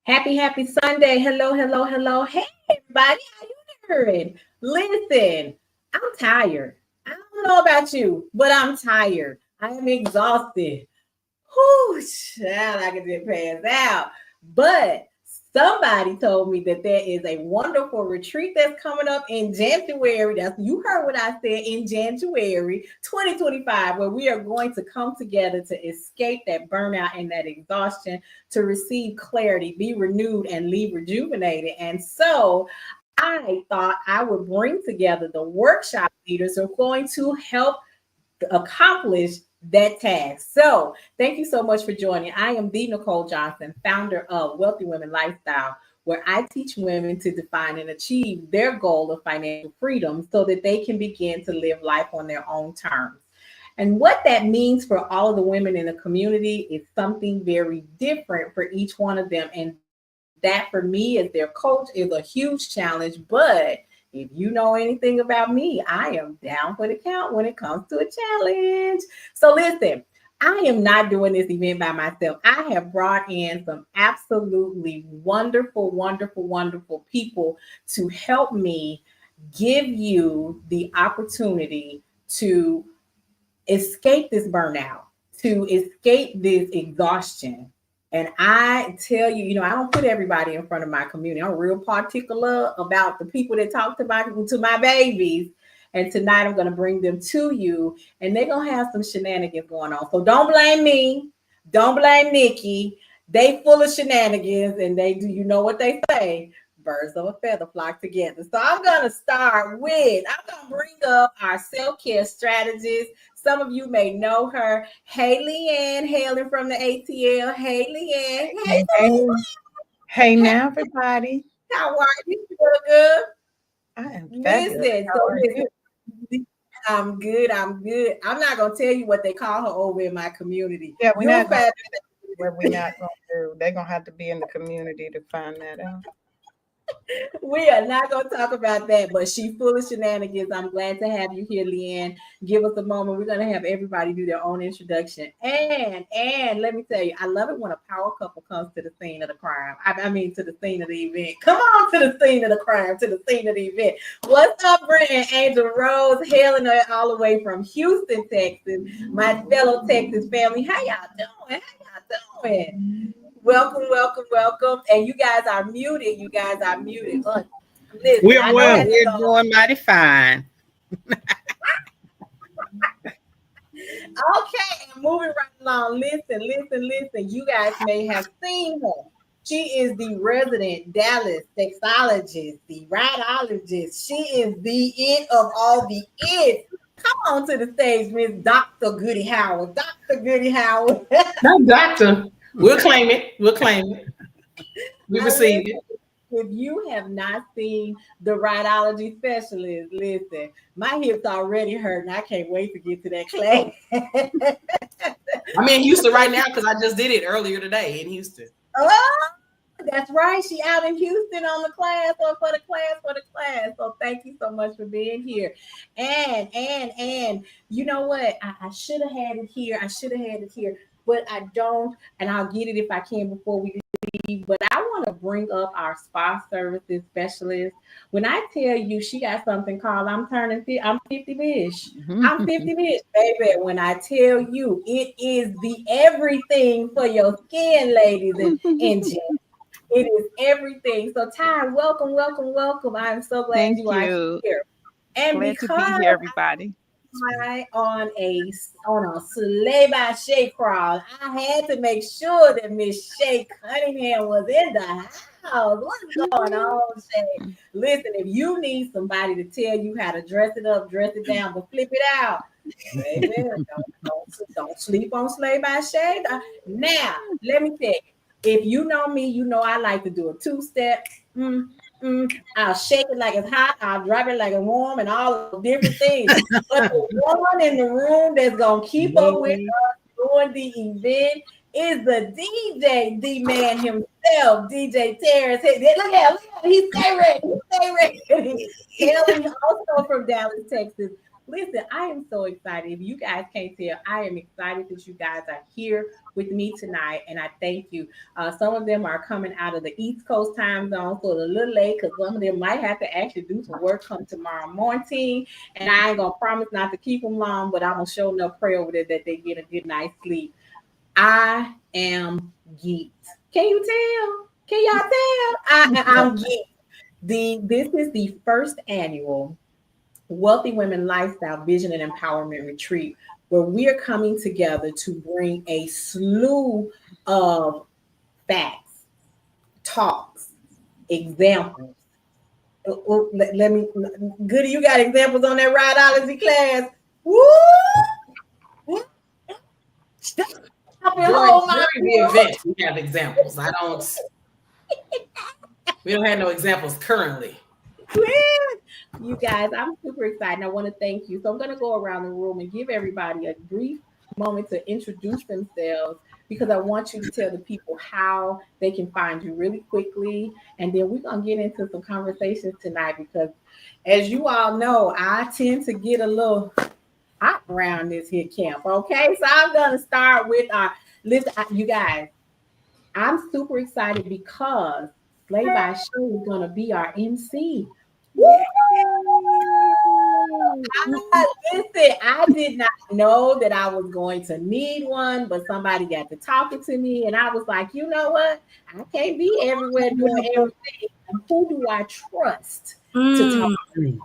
Happy Sunday. Hello. Hey, everybody. How you doing? Listen, I'm tired. I don't know about you, but I'm tired. I am exhausted. Whew, child, I can just pass out. But somebody told me that there is a wonderful retreat that's coming up in January. That's you heard what I said in January 2025, where we are going to come together to escape that burnout and that exhaustion, to receive clarity, be renewed, and leave rejuvenated. And so I thought I would bring together the workshop leaders who are going to help accomplish that task. So, thank you so much for joining. I am the Nicole Johnson, founder of Wealthy Women Lifestyle, where I teach women to define and achieve their goal of financial freedom so that they can begin to live life on their own terms. And what that means for all of the women in the community is something very different for each one of them. And that for me as their coach is a huge challenge. But if you know anything about me, I am down for the count when it comes to a challenge. So listen, I am not doing this event by myself. I have brought in some absolutely wonderful people to help me give you the opportunity to escape this burnout, to escape this exhaustion. And I tell you, I don't put everybody in front of my community. I'm real particular about the people that talk to my babies. And tonight I'm going to bring them to you, and they're going to have some shenanigans going on. So don't blame me. Don't blame Nikki. They full of shenanigans, and they do. You know what they say? Birds of a feather flock together. So I'm going to start with, I'm going to bring up our self-care strategist. Some of you may know her. Hey, Leanne, hailing from the ATL. Hey, Leanne. Hey now, everybody. How are you? You doing good? I am fabulous. Listen, I'm good. I'm not going to tell you what they call her over in my community. Yeah, we're not going to do. They're going to have to be in the community to find that out. We are not going to talk about that, but she's full of shenanigans. I'm glad to have you here, Leanne. Give us a moment. We're going to have everybody do their own introduction. And let me tell you, I love it when a power couple comes to the scene of the crime. I mean, to the scene of the event. Come on to the scene of the crime, to the scene of the event. What's up, Brent and Angel Rose, hailing all the way from Houston, Texas, my fellow Texas family. How y'all doing? Welcome. And you guys are muted. Listen, we are well. We're doing mighty fine. Okay, and moving right along. Listen. You guys may have seen her. She is the resident Dallas sexologist, the rhinologist. She is the it of all the it. Come on to the stage, Miss Dr. Goody Howard. Dr. Goody Howard. Not doctor. We'll claim it. We receive it. If you have not seen the rhinology specialist, listen, my hips already hurt, and I can't wait to get to that class. I'm in Houston right now because I just did it earlier today in Houston. Oh, that's right. She out in Houston on the class or for the class. So thank you so much for being here. And you know what? I should have had it here. But I don't, and I'll get it if I can before we leave. But I want to bring up our spa services specialist. When I tell you she got something called I'm 50 bitch. I'm 50 bitch, baby. When I tell you it is the everything for your skin, ladies and gents. It is everything. So Ty, welcome. I'm so glad you are here. And glad to be here, everybody. On a sleigh by Shay crawl, I had to make sure that Miss Shay Cunningham was in the house. What's going on, Shay? Listen, if you need somebody to tell you how to dress it up, dress it down, but flip it out, baby, don't sleep on sleigh by Shay. Now, let me tell you, if you know me, you know I like to do a two-step. I'll shake it like it's hot. I'll drop it like it's warm, and all the different things. But the one in the room that's gonna keep up with us during the event is the DJ, the man himself, DJ Terrence. Look at him. He stay ready. Hailing also from Dallas, Texas. Listen, I am so excited. If you guys can't tell, I am excited that you guys are here with me tonight, and I thank you. Some of them are coming out of the East Coast time zone, so it's a little late because some of them might have to actually do some work come tomorrow morning. And I ain't gonna promise not to keep them long, but I'm gonna show no prayer over there that they get a good night's sleep. I am geeked. Can you tell? Can y'all tell? I'm geeked. This is the first annual Wealthy Women Lifestyle Vision and Empowerment Retreat, where we are coming together to bring a slew of facts, talks, examples. Let me, Goody, you got examples on that rhideology class. Woo! Stop and hold my During the event, we have examples. We don't have no examples currently. You guys, I'm super excited. I want to thank you. So I'm going to go around the room and give everybody a brief moment to introduce themselves because I want you to tell the people how they can find you really quickly. And then we're going to get into some conversations tonight because, as you all know, I tend to get a little hot around this here camp. Okay, so I'm going to start with our list. You guys, I'm super excited because Slay by Show is going to be our MC. Listen, I did not know that I was going to need one, but somebody got to talking to me, and I was like, you know what? I can't be everywhere doing everything. Who do I trust to talk to?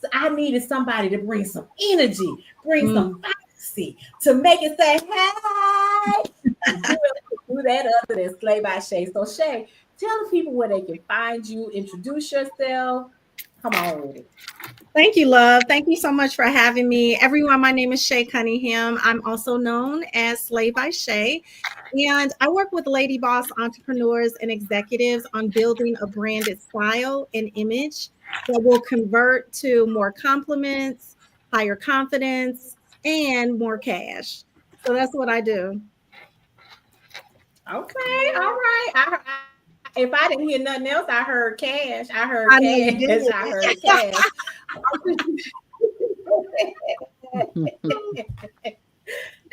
So I needed somebody to bring some energy, bring some vibrancy, to make it say, hey. Do that other than Slay by Shay. So Shay, tell the people where they can find you, introduce yourself. Come on with it. Thank you, love. Thank you so much for having me. Everyone, my name is Shay Cunningham. I'm also known as Slay by Shay. And I work with Lady Boss entrepreneurs and executives on building a branded style and image that will convert to more compliments, higher confidence, and more cash. So that's what I do. Okay, all right. If I didn't hear nothing else, I heard cash. I heard I know you cash. did. I heard cash.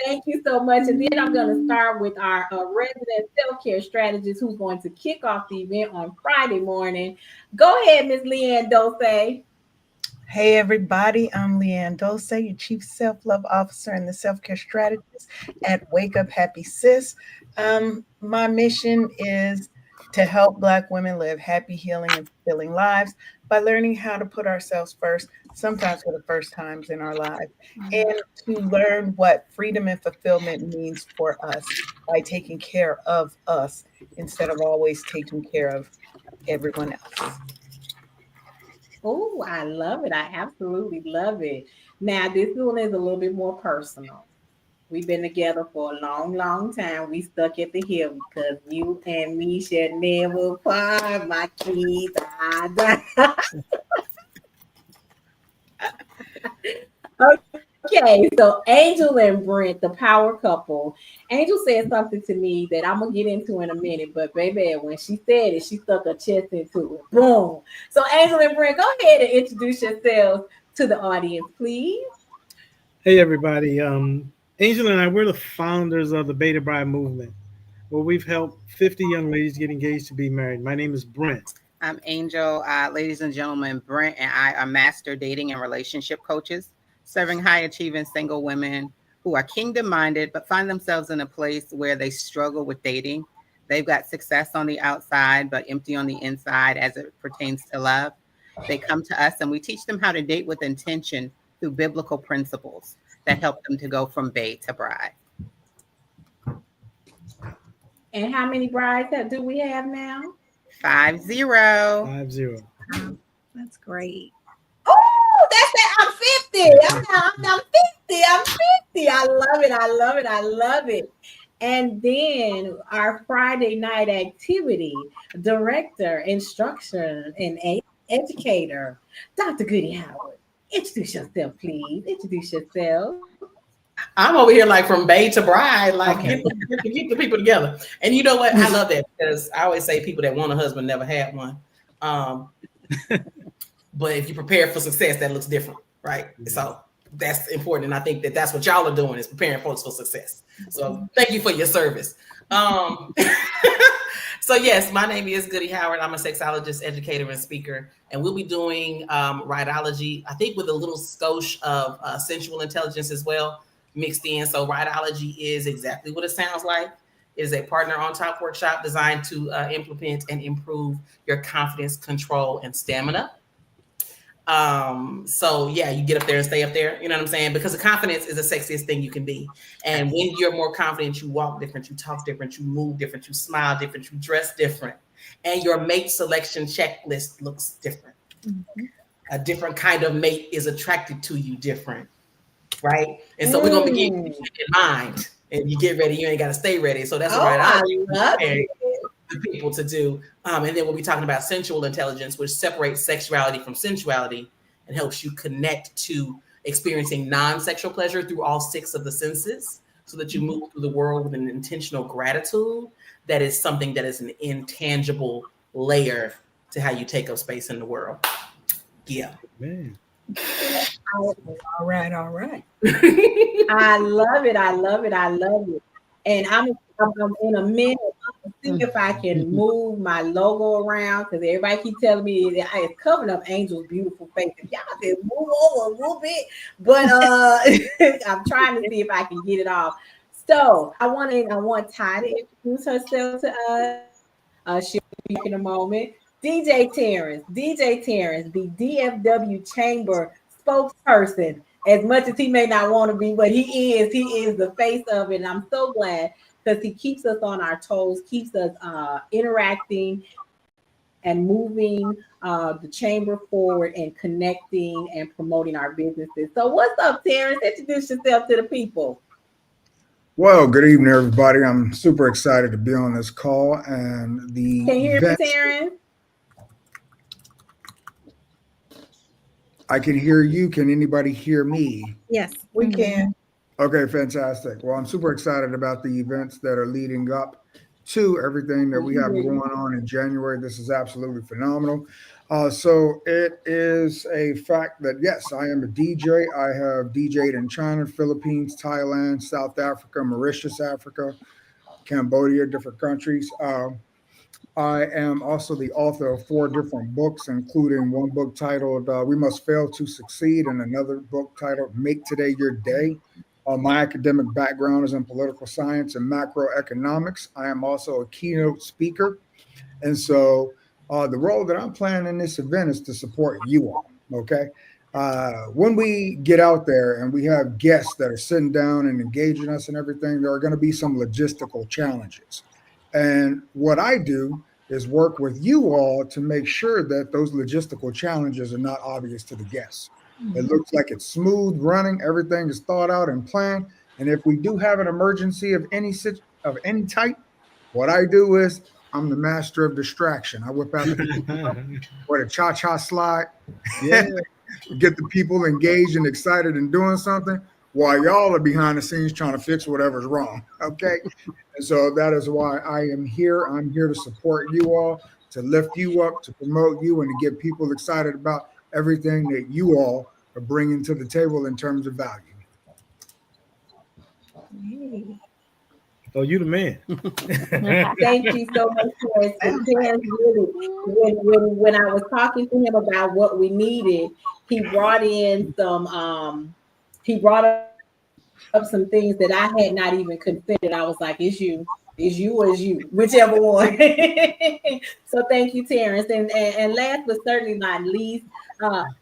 Thank you so much. And then I'm going to start with our resident self-care strategist who's going to kick off the event on Friday morning. Go ahead, Miss Leanne Dose. Hey everybody, I'm Leanne Dose, your Chief Self-Love Officer and the Self-Care Strategist at Wake Up Happy Sis. My mission is to help Black women live happy, healing, and fulfilling lives by learning how to put ourselves first, sometimes for the first times in our lives, and to learn what freedom and fulfillment means for us by taking care of us instead of always taking care of everyone else. Oh, I love it. I absolutely love it. Now, this one is a little bit more personal. We've been together for a long, long time. We stuck at the hip because you and me should never part, my kids. Okay, so Angel and Brent, the power couple. Angel said something to me that I'm gonna get into in a minute, but baby, when she said it, she stuck her chest into it. Boom. So Angel and Brent, go ahead and introduce yourselves to the audience, please. Hey everybody, Angel and I, we're the founders of the Beta Bride movement, where we've helped 50 young ladies get engaged to be married. My name is Brent. I'm Angel. Ladies and gentlemen, Brent and I are master dating and relationship coaches, serving high achieving single women who are kingdom minded, but find themselves in a place where they struggle with dating. They've got success on the outside, but empty on the inside as it pertains to love. They come to us and we teach them how to date with intention through biblical principles that help them to go from bae to bride. And how many brides do we have now? 50. 50. That's great. Oh, that's it. I'm 50. I'm 50. I'm 50. I love it. I love it. I love it. And then our Friday night activity director, instructor, and educator, Dr. Goody Howard. Introduce yourself, please. Introduce yourself. I'm over here like from bae to bride, like Okay. get the people together. And you know what? I love that because I always say people that want a husband never had one. But if you prepare for success, that looks different, right? So that's important. And I think that that's what y'all are doing, is preparing folks for success. So thank you for your service. So yes, my name is Goody Howard. I'm a sexologist, educator, and speaker, and we'll be doing rhideology, I think with a little skosh of sensual intelligence as well mixed in. So rhideology is exactly what it sounds like. It is a partner on top workshop designed to implement and improve your confidence, control, and stamina. So yeah, you get up there and stay up there, you know what I'm saying? Because the confidence is the sexiest thing you can be. And when you're more confident, you walk different, you talk different, you move different, you smile different, you dress different, and your mate selection checklist looks different. Mm-hmm. A different kind of mate is attracted to you different, right? And so we're gonna begin in mind, and you get ready, you ain't gotta stay ready. So that's right. I love it. The people to do. And then we'll be talking about sensual intelligence, which separates sexuality from sensuality and helps you connect to experiencing non-sexual pleasure through all 6 of the senses, so that you move through the world with an intentional gratitude that is something that is an intangible layer to how you take up space in the world. Yeah. Man. All right. I love it. And I'm in a minute. See if I can move my logo around, because everybody keep telling me that it's covering up Angel's beautiful face. If y'all just move over a little bit, but I'm trying to see if I can get it off. So I want Ty to introduce herself to us. She'll speak in a moment. DJ Terrence, the DFW Chamber spokesperson. As much as he may not want to be, but he is the face of it. And I'm so glad, because he keeps us on our toes, keeps us interacting and moving the chamber forward and connecting and promoting our businesses. So what's up, Terrence? Introduce yourself to the people. Well, good evening, everybody. I'm super excited to be on this call. And Can you hear me, Terrence? I can hear you. Can anybody hear me? Yes, we can. Okay, fantastic. Well, I'm super excited about the events that are leading up to everything that we have going on in January. This is absolutely phenomenal. So it is a fact that, yes, I am a DJ. I have DJed in China, Philippines, Thailand, South Africa, Mauritius, Africa, Cambodia, different countries. I am also the author of 4 different books, including one book titled We Must Fail to Succeed, and another book titled Make Today Your Day. My academic background is in political science and macroeconomics. I am also a keynote speaker. And so the role that I'm playing in this event is to support you all, okay? When we get out there and we have guests that are sitting down and engaging us and everything, there are going to be some logistical challenges. And what I do is work with you all to make sure that those logistical challenges are not obvious to the guests. It looks like it's smooth running. Everything is thought out and planned. And if we do have an emergency of any type, what I do is I'm the master of distraction. I whip out the cha-cha slide, yeah. Get the people engaged and excited and doing something, while y'all are behind the scenes trying to fix whatever's wrong. Okay. And so that is why I am here. I'm here to support you all, to lift you up, to promote you, and to get people excited about everything that you all are bringing to the table in terms of value. Oh, you the man. Thank you so much, Terrence. Really, when I was talking to him about what we needed, he brought in some up some things that I had not even considered. I was like, it's you or it's you, whichever one. So thank you, Terrence. And last but certainly not least,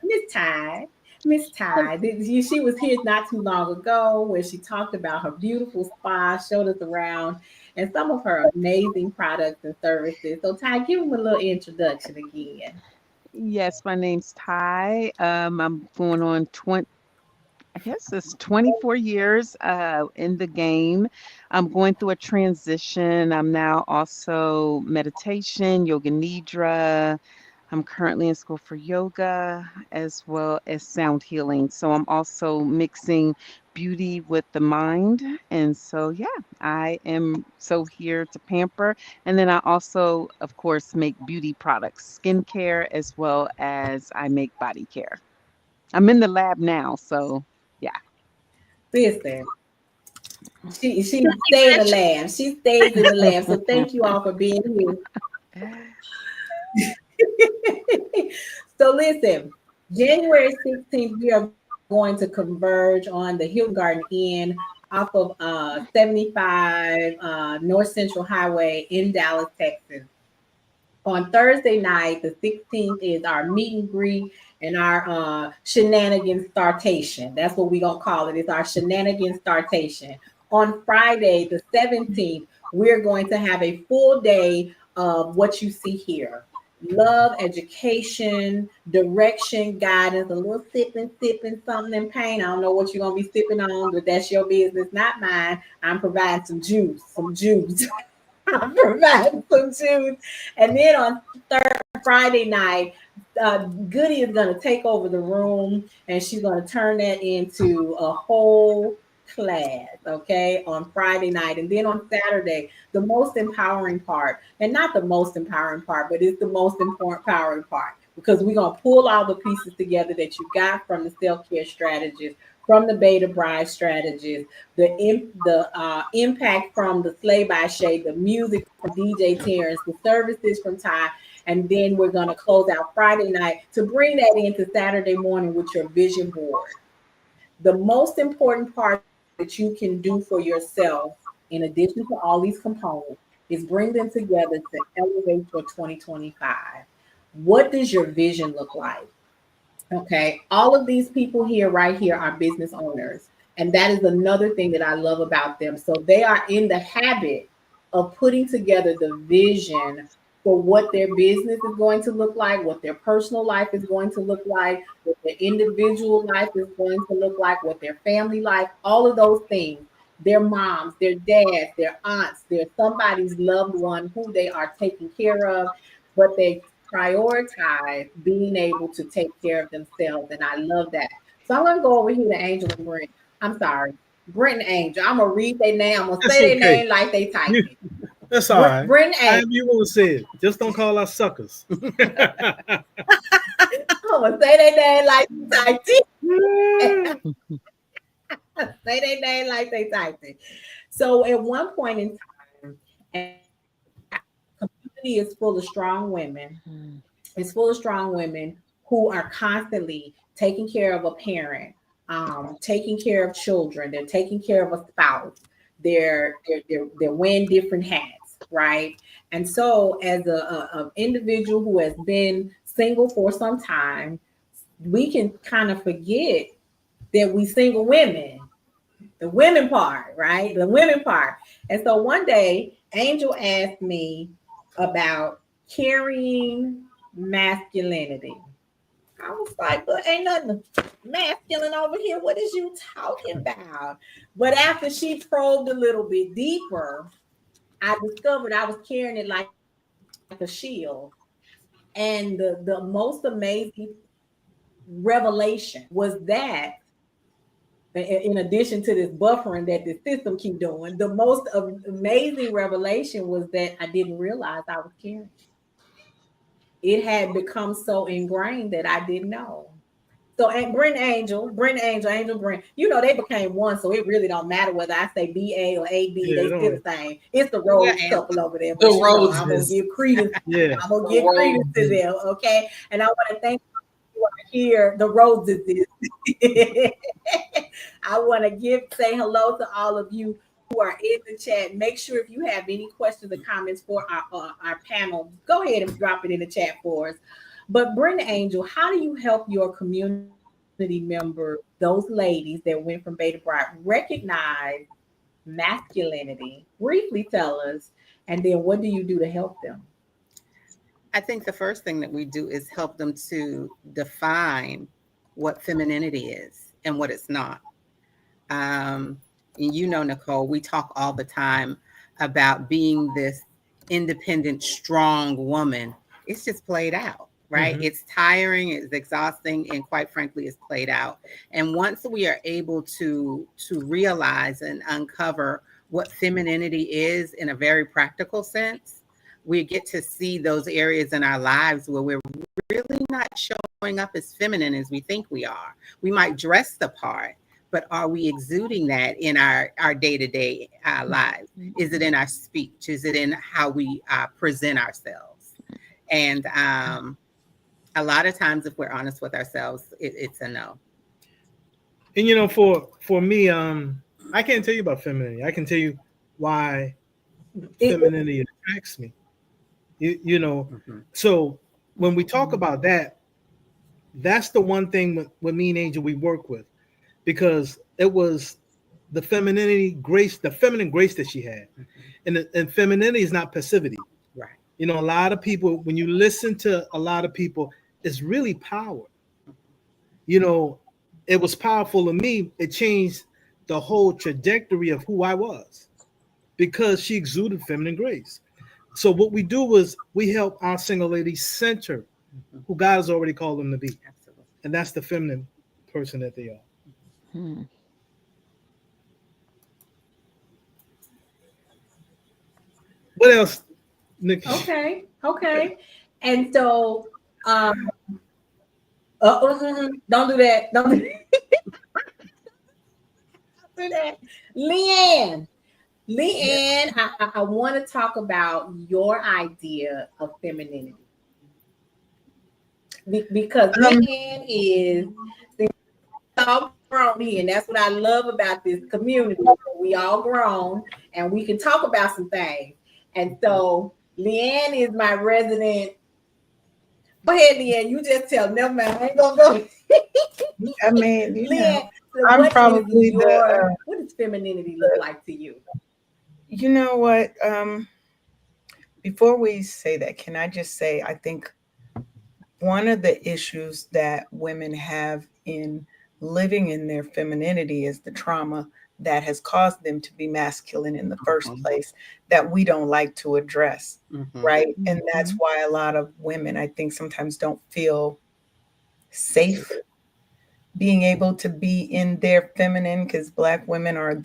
Miss Ty. She was here not too long ago where she talked about her beautiful spa, showed us around, and some of her amazing products and services. So Ty, give them a little introduction again. Yes, my name's Ty. I'm going on I guess it's 24 years in the game. I'm going through a transition. I'm now also meditation, yoga nidra. I'm currently in school for yoga as well as sound healing. So I'm also mixing beauty with the mind. And so, yeah, I am so here to pamper. And then I also, of course, make beauty products, skincare, as well as I make body care. I'm in the lab now, so Yeah. Listen, she stay in the lab. She stays in the lab. So thank you all for being here. So listen, January 16th, we are going to converge on the Hilton Garden Inn off of 75 North Central Highway in Dallas, Texas. On Thursday night, the 16th, is our meet and greet and our shenanigans startation. That's what we're going to call it. It's our shenanigans startation. On Friday, the 17th, we're going to have a full day of what you see here: love, education, direction, guidance, a little sipping something in pain. I don't know what you're going to be sipping on, but that's your business, not mine. I'm providing some juice, some juice. I'm providing some juice. And then on Friday night, Goody is going to take over the room and she's going to turn that into a whole class, okay, on Friday night. And then on Saturday, the most empowering part, and not the most empowering part, but it's the most important empowering part, because we're going to pull all the pieces together that you got from the self-care strategist, from the Beta Bride strategist, the impact from the Slay by Shay, the music from DJ Terrence, the services from Ty, and then we're going to close out Friday night to bring that into Saturday morning with your vision board. The most important part that you can do for yourself, in addition to all these components, is bring them together to elevate your 2025. What does your vision look like? Okay, all of these people here, right here, are business owners. And that is another thing that I love about them. So they are in the habit of putting together the vision for what their business is going to look like, what their personal life is going to look like, what their individual life is going to look like, what their family life, all of those things. Their moms, their dads, their aunts, their somebody's loved one who they are taking care of, but they prioritize being able to take care of themselves. And I love that. So I'm going to go over here to Angel and Brent. I'm sorry, Brent and Angel. I'm going to read their name. I'm going to That's say their okay. name like they type You, it. that's all right. Brent and Angel. However you want to say it. Just don't call us suckers. I'm going to say their name like they typed it. Say their name like they typed it. So at one point in time, and community is full of strong women. It's full of strong women who are constantly taking care of a parent, taking care of children. They're taking care of a spouse. They're wearing different hats, right? And so, as a individual who has been single for some time, we can kind of forget that we single women, the women part, right? The women part. And so one day, Angel asked me about carrying masculinity. I was like, but ain't nothing masculine over here. What is you talking about? But after she probed a little bit deeper, I discovered I was carrying it like a shield. And the most amazing revelation was that, in addition to this buffering that the system keep doing, the most amazing revelation was that I didn't realize I was carrying. It had become so ingrained that I didn't know. So, and Brent Angel, Angel Brent, they became one. So it really don't matter whether I say BA or AB, Yeah, they still the same. It's the Rose Yeah, couple over there. the But I'm gonna roses. give credence. yeah. I'm gonna give credence to them, okay? And I want to thank you who are here, the roses. I want to say hello to all of you who are in the chat. Make sure if you have any questions or comments for our panel, go ahead and drop it in the chat for us. But Brenda Angel, how do you help your community member, those ladies that went from Beta Bride, recognize masculinity? Briefly tell us, and then what do you do to help them? I think the first thing that we do is help them to define what femininity is and what it's not. Nicole, we talk all the time about being this independent, strong woman. It's just played out, right? It's tiring, it's exhausting, and quite frankly, it's played out. And once we are able to realize and uncover what femininity is in a very practical sense, we get to see those areas in our lives where we're really not showing up as feminine as we think we are. We might dress the part, but are we exuding that in our day-to-day lives? Is it in our speech? Is it in how we present ourselves? And a lot of times, if we're honest with ourselves, it's a no. And for me, I can't tell you about femininity. I can tell you why femininity attracts me. So when we talk about that, that's the one thing with me and Angel we work with, because it was the femininity grace, the feminine grace that she had. And femininity is not passivity. Right. A lot of people, when you listen to a lot of people, it's really power. It was powerful to me. It changed the whole trajectory of who I was because she exuded feminine grace. So what we do is we help our single ladies center who God has already called them to be. Absolutely. And that's the feminine person that they are. Hmm. What else, Nick? Okay. And so, don't do that. Don't do that. Leanne, I want to talk about your idea of femininity. Because Leanne is all grown here, and that's what I love about this community. We all grown, and we can talk about some things. And so, Leanne is my resident. Go ahead, Leanne. You just tell. Never mind. I ain't gonna go. I mean, Leanne, so I'm what probably what does femininity look like to you? You know what? Before we say that, can I just say I think one of the issues that women have in living in their femininity is the trauma that has caused them to be masculine in the first place that we don't like to address, right? And that's why a lot of women, I think, sometimes don't feel safe being able to be in their feminine, because Black women are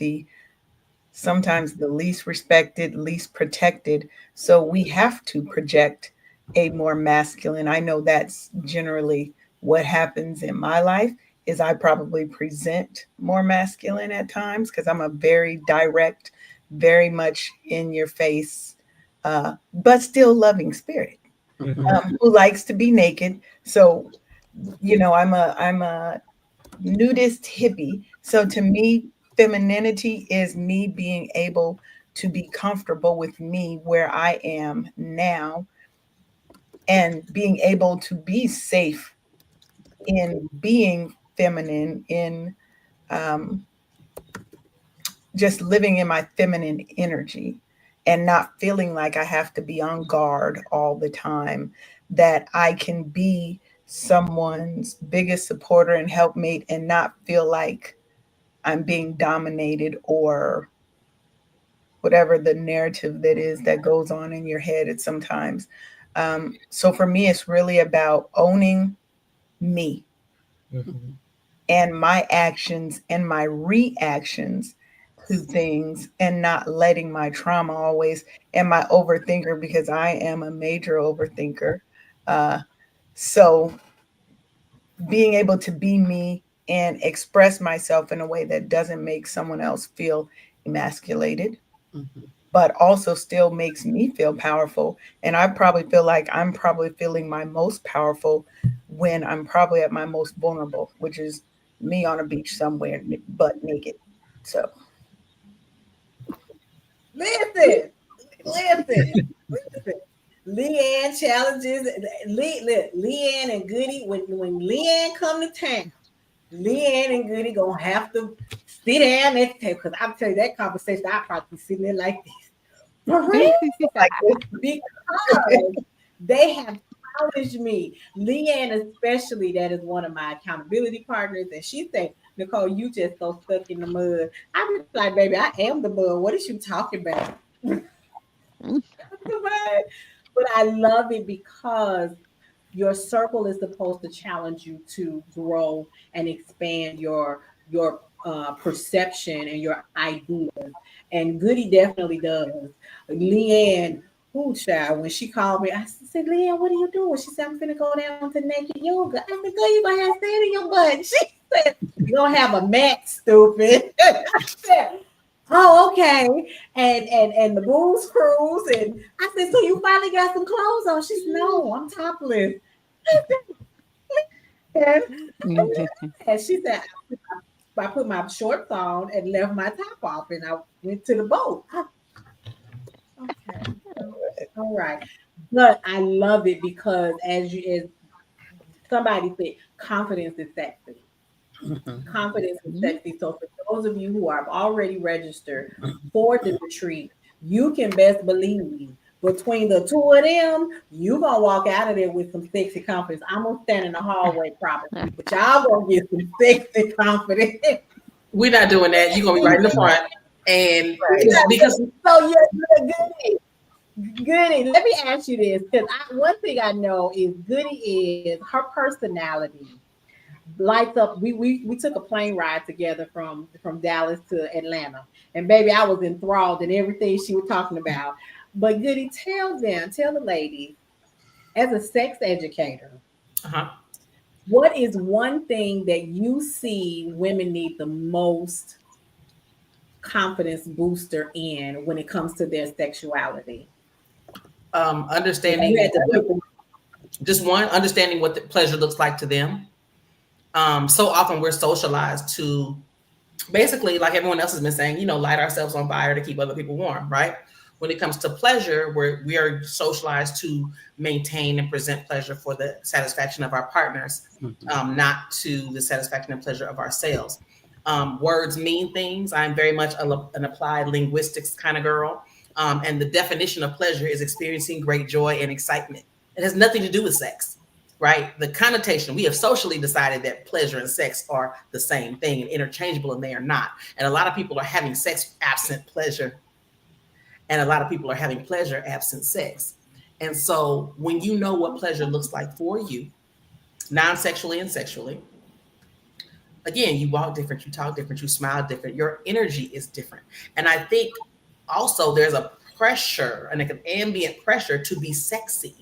sometimes the least respected, least protected. So we have to project a more masculine. I know that's generally what happens in my life is I probably present more masculine at times because I'm a very direct, very much in your face, but still loving spirit who likes to be naked. So, I'm a nudist hippie. So to me, femininity is me being able to be comfortable with me where I am now and being able to be safe in being feminine, in just living in my feminine energy and not feeling like I have to be on guard all the time, that I can be someone's biggest supporter and helpmate and not feel like I'm being dominated or whatever the narrative that is that goes on in your head at sometimes. So for me, it's really about owning me and my actions and my reactions to things and not letting my trauma always and my overthinker, because I am a major overthinker. So being able to be me and express myself in a way that doesn't make someone else feel emasculated, but also still makes me feel powerful. And I probably feel like I'm probably feeling my most powerful when I'm probably at my most vulnerable, which is me on a beach somewhere, butt naked. So Listen. Leanne challenges Leanne and Goody. When Leanne come to town, Leanne and Goody gonna have to sit down at the table, because I'm telling you that conversation I'll probably be sitting there like this. like Because they have challenged me. Leanne, especially, that is one of my accountability partners, and she said, Nicole, you just so stuck in the mud. I'm just like, baby, I am the mud. What is you talking about? But I love it because your circle is supposed to challenge you to grow and expand your perception and your ideas. And Goody definitely does. Leanne, who child, when she called me, I said, Leanne, what are you doing? She said, I'm finna go down to naked yoga. I said, girl, you gonna have sand in your butt. said, "You don't have a mat, stupid." I said, "Oh, okay." And the booze cruise, and I said, "So you finally got some clothes on?" She said, "No, I'm topless." And she said, "I put my shorts on and left my top off, and I went to the boat." Okay, all right, but I love it because as somebody said, confidence is sexy. Confidence is sexy. So for those of you who are already registered for the retreat, you can best believe between the two of them, you gonna walk out of there with some sexy confidence. I'm gonna stand in the hallway probably, but y'all gonna get some sexy confidence. We're not doing that. You're gonna be right in the front. And because So you're Goody. Goody, let me ask you this, because one thing I know is Goody is her personality lights up. We took a plane ride together from Dallas to Atlanta, and baby, I was enthralled in everything she was talking about. But Goody, tell the ladies, as a sex educator, uh-huh. what is one thing that you see women need the most confidence booster in when it comes to their sexuality? Understanding just one, understanding what the pleasure looks like to them. So often we're socialized to basically, like everyone else has been saying, light ourselves on fire to keep other people warm, right? When it comes to pleasure, we are socialized to maintain and present pleasure for the satisfaction of our partners, not to the satisfaction and pleasure of ourselves. Words mean things. I'm very much an applied linguistics kind of girl. And the definition of pleasure is experiencing great joy and excitement. It has nothing to do with sex, right? The connotation, we have socially decided that pleasure and sex are the same thing and interchangeable, and they are not. And a lot of people are having sex absent pleasure. And a lot of people are having pleasure absent sex. And so when you know what pleasure looks like for you, non-sexually and sexually, again, you walk different, you talk different, you smile different, your energy is different. And I think also there's a pressure, and like an ambient pressure to be sexy.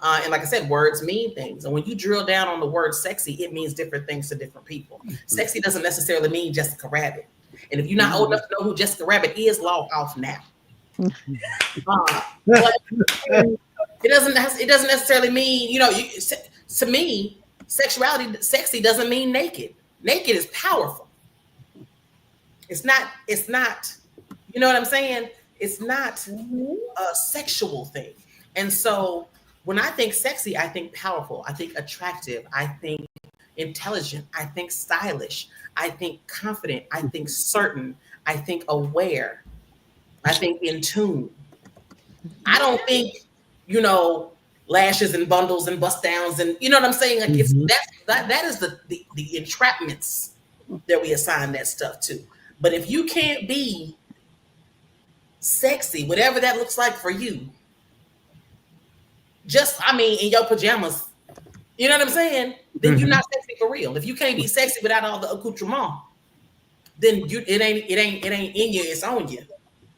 And like I said, words mean things. And when you drill down on the word sexy, it means different things to different people. Sexy doesn't necessarily mean Jessica Rabbit. And if you're not old enough to know who Jessica Rabbit is, log off now. But it doesn't necessarily mean, to me, sexuality, sexy doesn't mean naked. Naked is powerful. It's not, you know what I'm saying? It's not a sexual thing. And so when I think sexy, I think powerful, I think attractive, I think intelligent, I think stylish, I think confident, I think certain, I think aware, I think in tune. I don't think, lashes and bundles and bust downs and you know what I'm saying? Like that is the entrapments that we assign that stuff to. But if you can't be sexy, whatever that looks like for you, in your pajamas, you know what I'm saying? Then you're not sexy for real. If you can't be sexy without all the accoutrement, then it ain't in you, it's on you.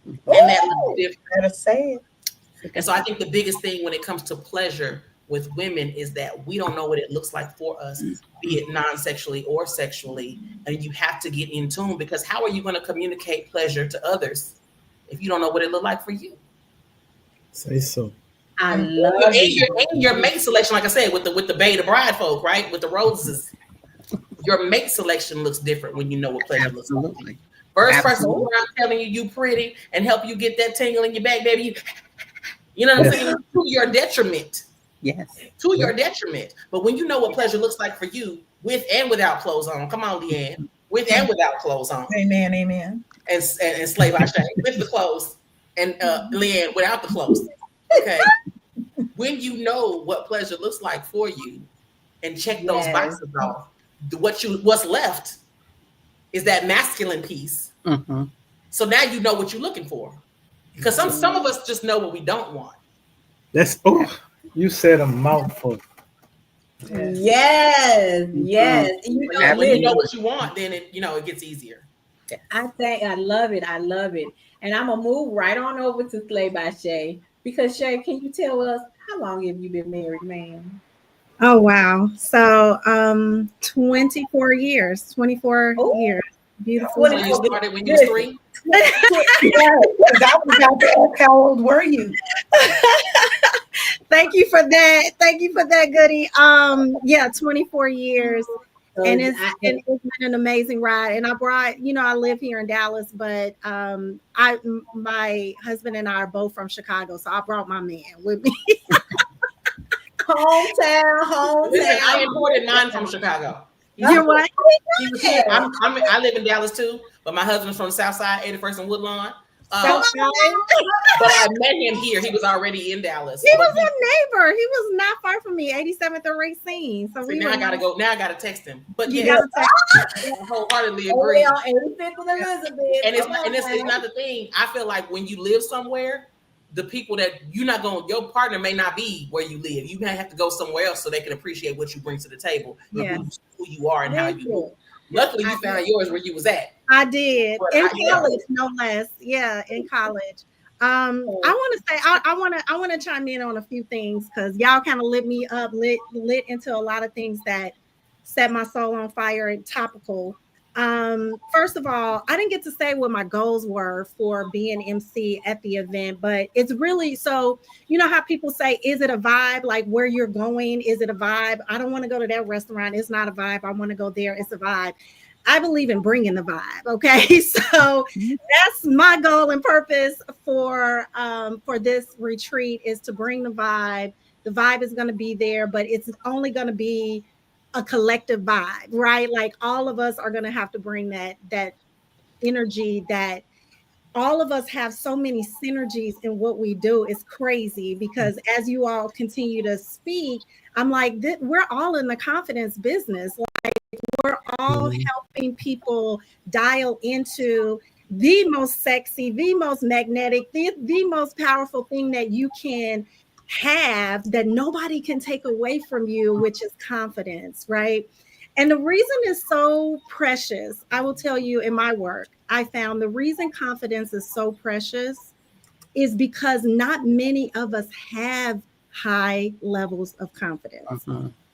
And that looks different. And so I think the biggest thing when it comes to pleasure with women is that we don't know what it looks like for us, be it non-sexually or sexually. And you have to get in tune, because how are you going to communicate pleasure to others if you don't know what it looked like for you? Say so. I love your mate selection, like I said, with the beta bride folk, right? With the roses, your mate selection looks different when you know what pleasure looks like. First person around telling you pretty and help you get that tingle in your back, baby. You know what I'm saying? To your detriment. Yes. To your detriment. But when you know what pleasure looks like for you, with and without clothes on, come on, Leanne. With and without clothes on. Amen, amen. And slave I shame with the clothes, and Leanne without the clothes. Okay. When you know what pleasure looks like for you and check those boxes off, what's left is that masculine piece. Mm-hmm. So now you know what you're looking for. Because some of us just know what we don't want. You said a mouthful. Yes. When you know what you want, then it gets easier. I love it. And I'm gonna move right on over to Slay by Shay, because Shay, can you tell us how long have you been married, ma'am? Oh wow. So 24 years. 24 Oh, years. Beautiful. So you 24. started when you was 3? Yeah, because I was about to ask how old were you? Thank you for that. Thank you for that, Goody. Yeah, 24 years. So And it's been an amazing ride. And I brought, I live here in Dallas, but my husband and I are both from Chicago, so I brought my man with me. hometown. Listen, I imported mine from Chicago. You're what? He was here. I live in Dallas too, but my husband's from the South Side, 81st and Woodlawn. South Side. But I met him here. He was already in Dallas. He But was a neighbor. He was not far from me, 87th and Racine. So see, now I gotta go. Now I gotta text him. But You yeah, gotta text. I wholeheartedly Oh, agree. on 85th and Elizabeth. And it's Come not, on, it's man. not the thing. I feel like when you live somewhere, the people that your partner may not be where you live. You may have to go somewhere else so they can appreciate what you bring to the table, and Yeah. who you are and how you Listen, move. Luckily, you found yours where you was at. I did But in yeah. college, no less. Yeah, in college. I want to say I want to chime in on a few things because y'all kind of lit me up, lit into a lot of things that set my soul on fire and topical. First of all, I didn't get to say what my goals were for being MC at the event, but it's really so. You know how people say, "Is it a vibe? Like where you're going? Is it a vibe?" I don't want to go to that restaurant. It's not a vibe. I want to go there. It's a vibe. I believe in bringing the vibe. Okay, so that's my goal and purpose for this retreat is to bring the vibe. The vibe is going to be there, but it's only going to be a collective vibe, right? Like all of us are going to have to bring that energy that all of us have so many synergies in what we do. It's crazy because as you all continue to speak, I'm like, we're all in the confidence business. We're all helping people dial into the most sexy, the most magnetic, the most powerful thing that you can have that nobody can take away from you, which is confidence, right? And the reason is so precious. I will tell you in my work, I found the reason confidence is so precious is because not many of us have high levels of confidence.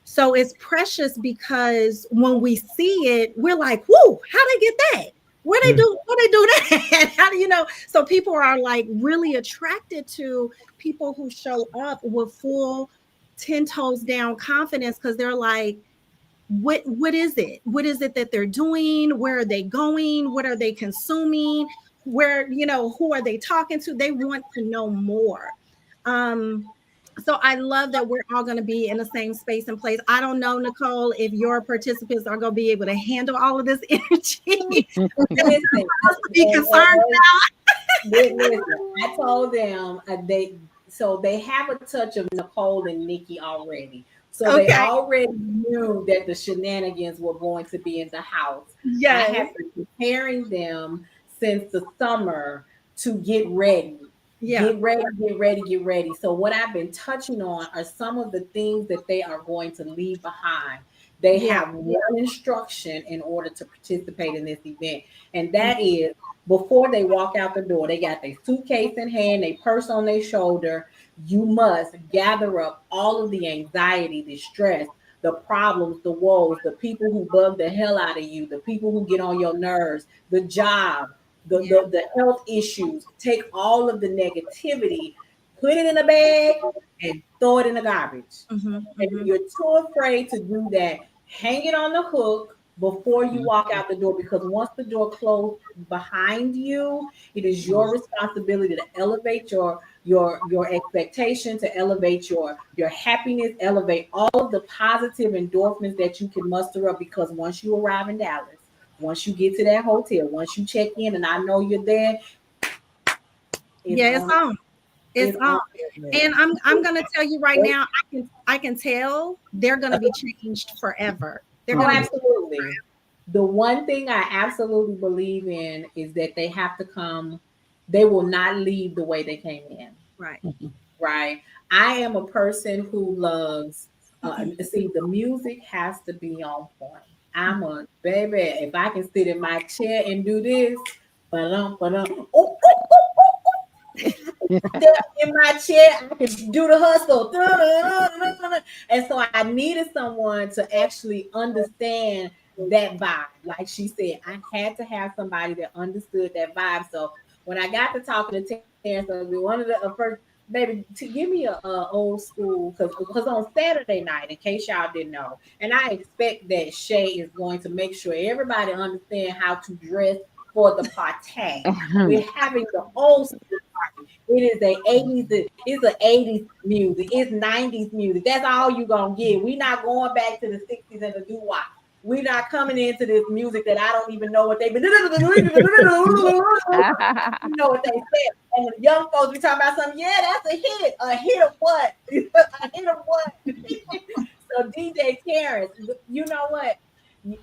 So it's precious because when we see it, we're like, whoa, how they get that? What they do that? How do you know? So people are like really attracted to people who show up with full 10 toes down confidence because they're like, what is it? What is it that they're doing? Where are they going? What are they consuming? Where, who are they talking to? They want to know more. So I love that we're all going to be in the same space and place. I don't know, Nicole, if your participants are going to be able to handle all of this energy. Listen, Be concerned listen, I told them they have a touch of Nicole and Nikki already. So they Okay. already knew that the shenanigans were going to be in the house. Yes. I have been preparing them since the summer to get ready. Yeah. Get ready. So what I've been touching on are some of the things that they are going to leave behind. They have one instruction in order to participate in this event, and that is before they walk out the door, they got their suitcase in hand, their purse on their shoulder. You must gather up all of the anxiety, the stress, the problems, the woes, the people who bug the hell out of you, the people who get on your nerves, the job, the health issues. Take all of the negativity, put it in a bag, and throw it in the garbage. And if you're too afraid to do that, hang it on the hook before you walk out the door, because once the door closed behind you, it is your responsibility to elevate your expectation, to elevate your happiness, elevate all of the positive endorphins that you can muster up, because once you arrive in Dallas, once you get to that hotel, once you check in and I know you're there, it's on. It's on. And I'm gonna tell you right now, I can tell they're gonna be changed forever. They're gonna absolutely. The one thing I absolutely believe in is that they have to come, they will not leave the way they came in. Right. Right. I am a person who loves see, the music has to be on point. I'm a baby. If I can sit in my chair and do this, but there in my chair, I can do the hustle. And so I needed someone to actually understand that vibe. Like she said, I had to have somebody that understood that vibe. So when I got to talking to Terrence, one of the first, baby, to give me a old school, because on Saturday night, in case y'all didn't know, and I expect that Shay is going to make sure everybody understand how to dress for the party. We're having the old school party. It is a 80s, it's a 80s music, it's 90s music. That's all you gonna get. We not going back to the 60s and the doo-wop. We're not coming into this music that I don't even know what they been. You know what they said. And the young folks be talking about something. Yeah, that's a hit. A hit of what? A hit of what? So DJ Terrence, you know what?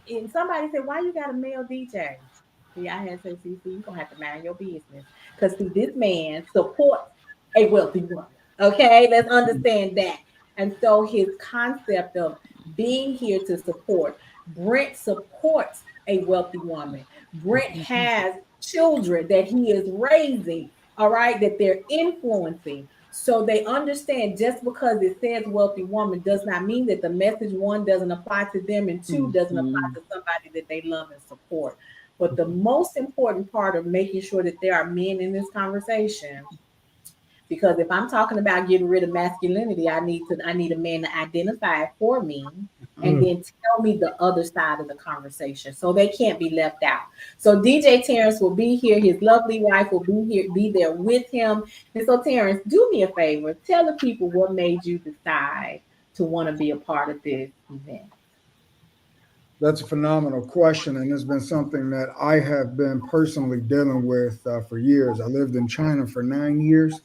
And somebody said, why you got a male DJ? Yeah, I had to say, see, you're gonna have to mind your business. Because see, this man supports a wealthy woman. Okay, let's understand that. And so his concept of being here to support, Brent supports a wealthy woman. Brent has children that he is raising, all right, that they're influencing. So they understand just because it says wealthy woman does not mean that the message one doesn't apply to them and two doesn't apply to somebody that they love and support. But the most important part of making sure that there are men in this conversation, because if I'm talking about getting rid of masculinity, I need a man to identify it for me and then tell me the other side of the conversation. So they can't be left out. So DJ Terrence will be here, his lovely wife will be here, be there with him. And so Terrence, do me a favor, tell the people what made you decide to want to be a part of this event. That's a phenomenal question, and it's been something that I have been personally dealing with for years. I lived in China for 9 years,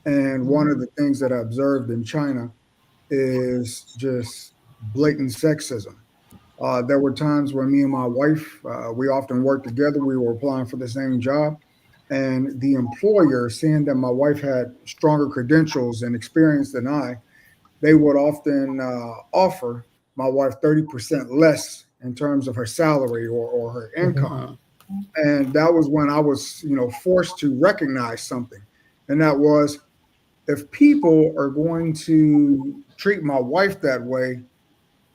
and one of the things that I observed in China is just blatant sexism. There were times when me and my wife, we often worked together. We were applying for the same job, and the employer, seeing that my wife had stronger credentials and experience than I, they would often offer my wife 30% less in terms of her salary or her income. And that was when I was, forced to recognize something. And that was, if people are going to treat my wife that way,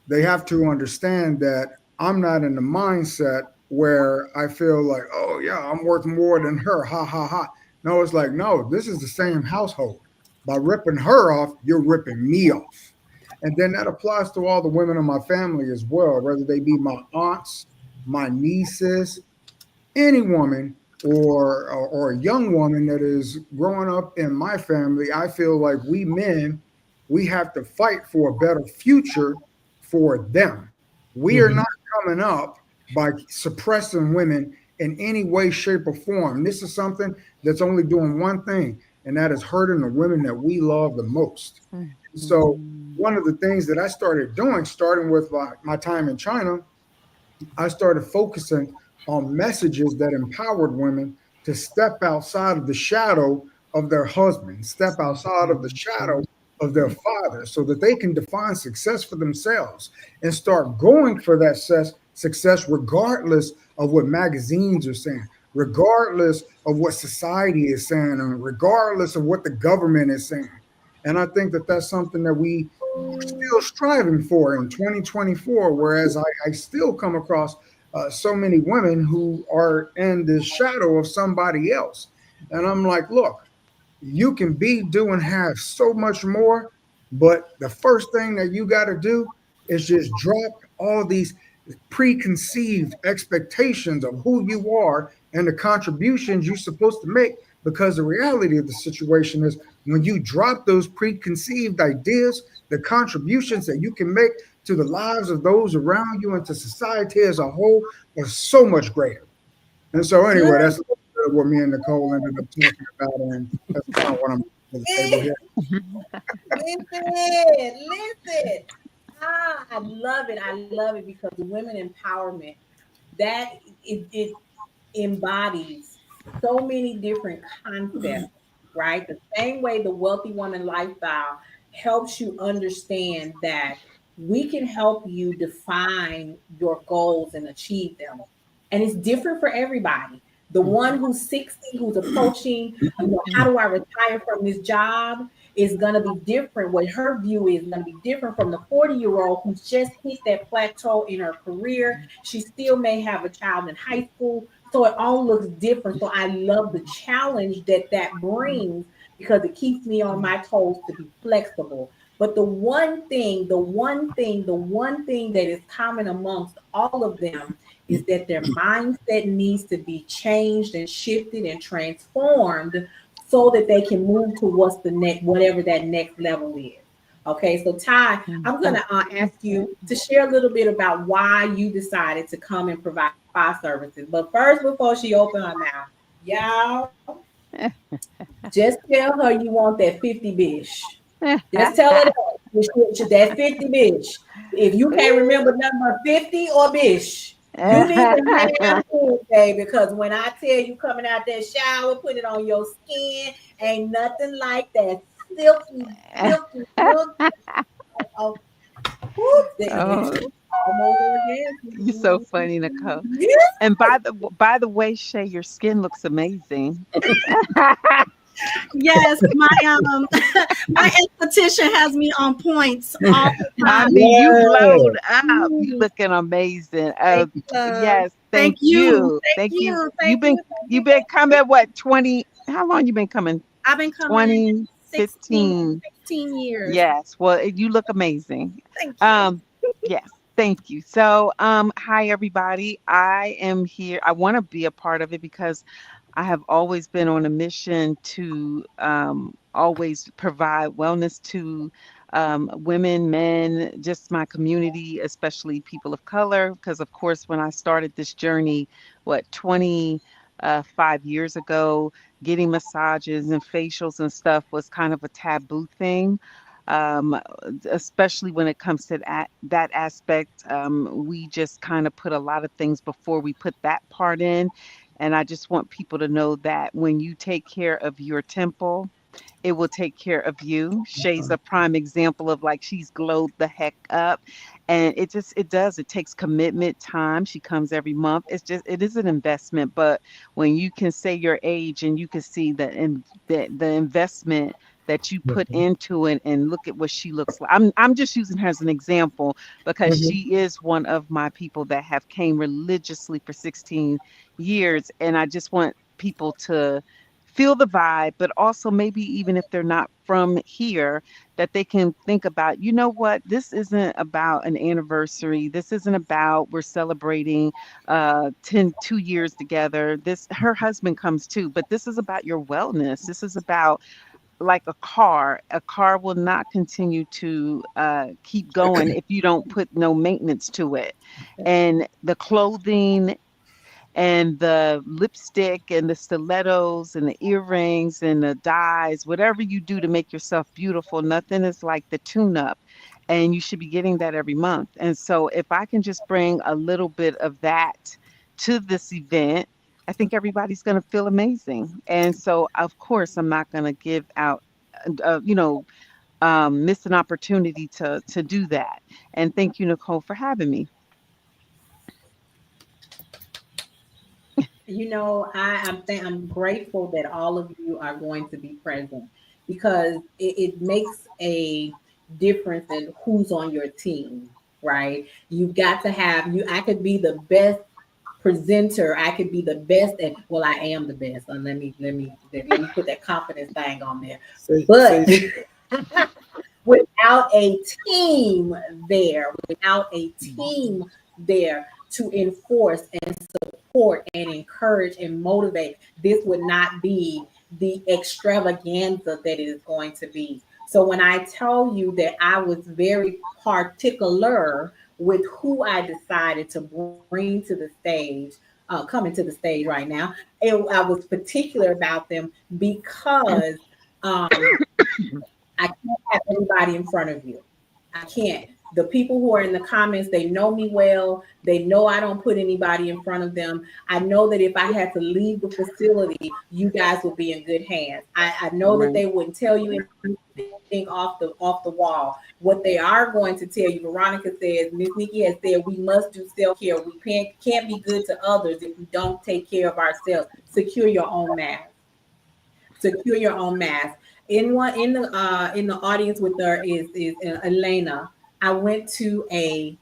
they have to understand that I'm not in the mindset where I feel like, oh yeah, I'm worth more than her. Ha ha ha. No, it's like, no, this is the same household. By ripping her off, you're ripping me off. And then that applies to all the women in my family as well, whether they be my aunts, my nieces, any woman or a young woman that is growing up in my family. I feel like we men, we have to fight for a better future for them. We are not coming up by suppressing women in any way, shape, or form. This is something that's only doing one thing, and that is hurting the women that we love the most. So one of the things that I started doing, starting with my time in China, I started focusing on messages that empowered women to step outside of the shadow of their husband, step outside of the shadow of their father, so that they can define success for themselves and start going for that success regardless of what magazines are saying, regardless of what society is saying, and regardless of what the government is saying. And I think that that's something that we are still striving for in 2024. Whereas I still come across so many women who are in the shadow of somebody else. And I'm like, look, you can be doing have so much more, but the first thing that you got to do is just drop all these preconceived expectations of who you are and the contributions you're supposed to make. Because the reality of the situation is, when you drop those preconceived ideas, the contributions that you can make to the lives of those around you and to society as a whole are so much greater. And so, anyway, that's a little bit of what me and Nicole ended up talking about, and that's kind of what I'm at the table here. Listen. I love it. I love it because women empowerment, that it embodies so many different concepts, right? The same way the wealthy woman lifestyle helps you understand that we can help you define your goals and achieve them. And it's different for everybody. The one who's 60, who's approaching, how do I retire from this job, is going to be different. What her view is going to be different from the 40-year-old who's just hit that plateau in her career. She still may have a child in high school. So it all looks different. So I love the challenge that that brings because it keeps me on my toes to be flexible. But the one thing that is common amongst all of them is that their mindset needs to be changed and shifted and transformed so that they can move to what's the next, whatever that next level is. Okay, so Ty, I'm gonna ask you to share a little bit about why you decided to come and provide spa services. But first, before she open her mouth, y'all, just tell her you want that 50 bish. Just tell her that 50 bish. If you can't remember number 50 or bish, you need to have it, because when I tell you coming out that shower, put it on your skin, ain't nothing like that silky look. Oh, Oh, almost orgasm. you're so funny, Nicole. Yeah. And by the way, Shay, your skin looks amazing. Yes, my esthetician has me on points all the I time. mean, you Yeah. glowed up. You looking amazing. Thank you, love. Yes, Thank thank you. you. Thank Thank you. you. You've Thank been you. Thank you've you. been coming what 20? How long you been coming? I've been coming 16, 2015. 16 years. Yes. Well, you look amazing. Thank you. Um, yes. Thank you. So, hi everybody. I am here. I want to be a part of it because I have always been on a mission to always provide wellness to women, men, just my community, especially people of color. Because, of course, when I started this journey, 5 years ago, getting massages and facials and stuff was kind of a taboo thing. Um, Especially when it comes to that aspect, we just kind of put a lot of things before we put that part in, and I just want people to know that when you take care of your temple, it will take care of you. Shay's a prime example of like she's glowed the heck up. And it takes commitment, time. She comes every month. It is an investment. But when you can say your age and you can see the investment that you put into it and look at what she looks like. I'm just using her as an example because she is one of my people that have came religiously for 16 years. And I just want people to feel the vibe, but also maybe even if they're not from here, that they can think about, you know what, this isn't about an anniversary. This isn't about we're celebrating 2 years together. This her husband comes too, but this is about your wellness. This is about like a car. A car will not continue to keep going if you don't put no maintenance to it. And the clothing and the lipstick and the stilettos and the earrings and the dyes, whatever you do to make yourself beautiful, nothing is like the tune up. And you should be getting that every month. And so if I can just bring a little bit of that to this event, I think everybody's going to feel amazing. And so, of course, I'm not going to give out, uh, you know, miss an opportunity to do that. And thank you, Nicole, for having me. I'm grateful that all of you are going to be present because it makes a difference in who's on your team, right? You've got to have you. I could be the best presenter. I could be the best at. Well, I am the best. And let me put that confidence thing on there. Say, But say, without a team there to enforce and support and encourage and motivate, this would not be the extravaganza that it is going to be. So when I tell you that I was very particular with who I decided to bring to the stage, coming to the stage right now, I was particular about them because um, I can't have everybody in front of you. I can't. The people who are in the comments, they know me well. They know I don't put anybody in front of them. I know that if I had to leave the facility, you guys would be in good hands. I know that Right. they wouldn't tell you anything off the wall. What they are going to tell you, Veronica says, Miss Nikki has said, we must do self-care. We can't be good to others if we don't take care of ourselves. Secure your own mask. Secure your own mask. In the audience with her is Elena. I went to a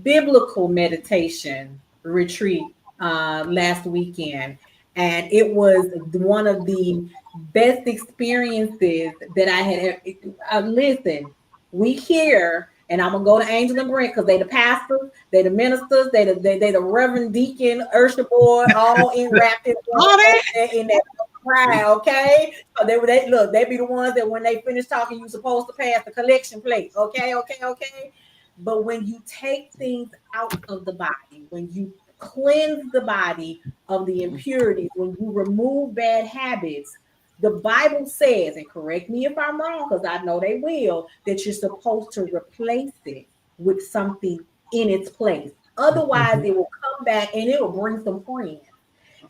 biblical meditation retreat last weekend, and it was one of the best experiences that I had. Listen, we here, and I'm gonna go to Angel and Brent because they the pastors, they the ministers, they the Reverend Deacon Ursha boy, all in wrapped in All that. in that cry. Okay, so they look, they be the ones that when they finish talking, you supposed to pass the collection plate. Okay, okay, okay. But when you take things out of the body, when you cleanse the body of the impurities, when you remove bad habits, the Bible says, and correct me if I'm wrong, because I know they will, that you're supposed to replace it with something in its place. Otherwise, it will come back and it will bring some friends.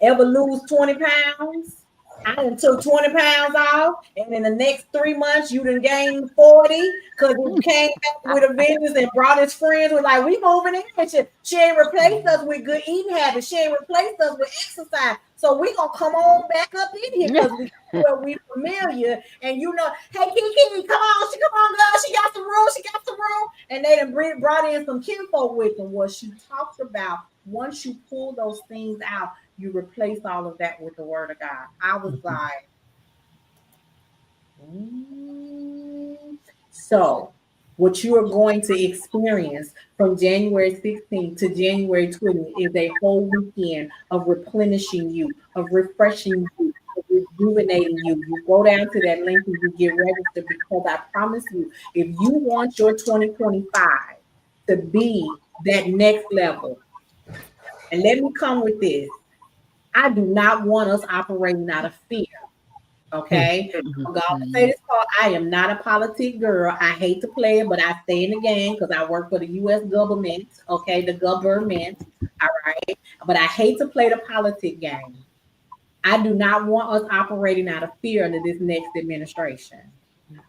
Ever lose 20 pounds? I done took 20 pounds off, and in the next 3 months, you done gained 40 because we came back with a vengeance and brought his friends. We're like, we moving in. She ain't replaced us with good eating habits. She ain't replaced us with exercise. So we gonna come on back up in here because we familiar. And you know, hey Kiki, come on, girl. She got some room. And they done brought in some kinfolk with them. What she talked about, once you pull those things out, you replace all of that with the word of God. I was like, so what you are going to experience from January 16th to January 20th is a whole weekend of replenishing you, of refreshing you, of rejuvenating you. You go down to that link and you get registered because I promise you, if you want your 2025 to be that next level, and let me come with this. I do not want us operating out of fear. Okay. I'm going to say this part. I am not a politic girl. I hate to play it, but I stay in the game because I work for the U.S. government. Okay. The government. All right. But I hate to play the politic game. I do not want us operating out of fear under this next administration.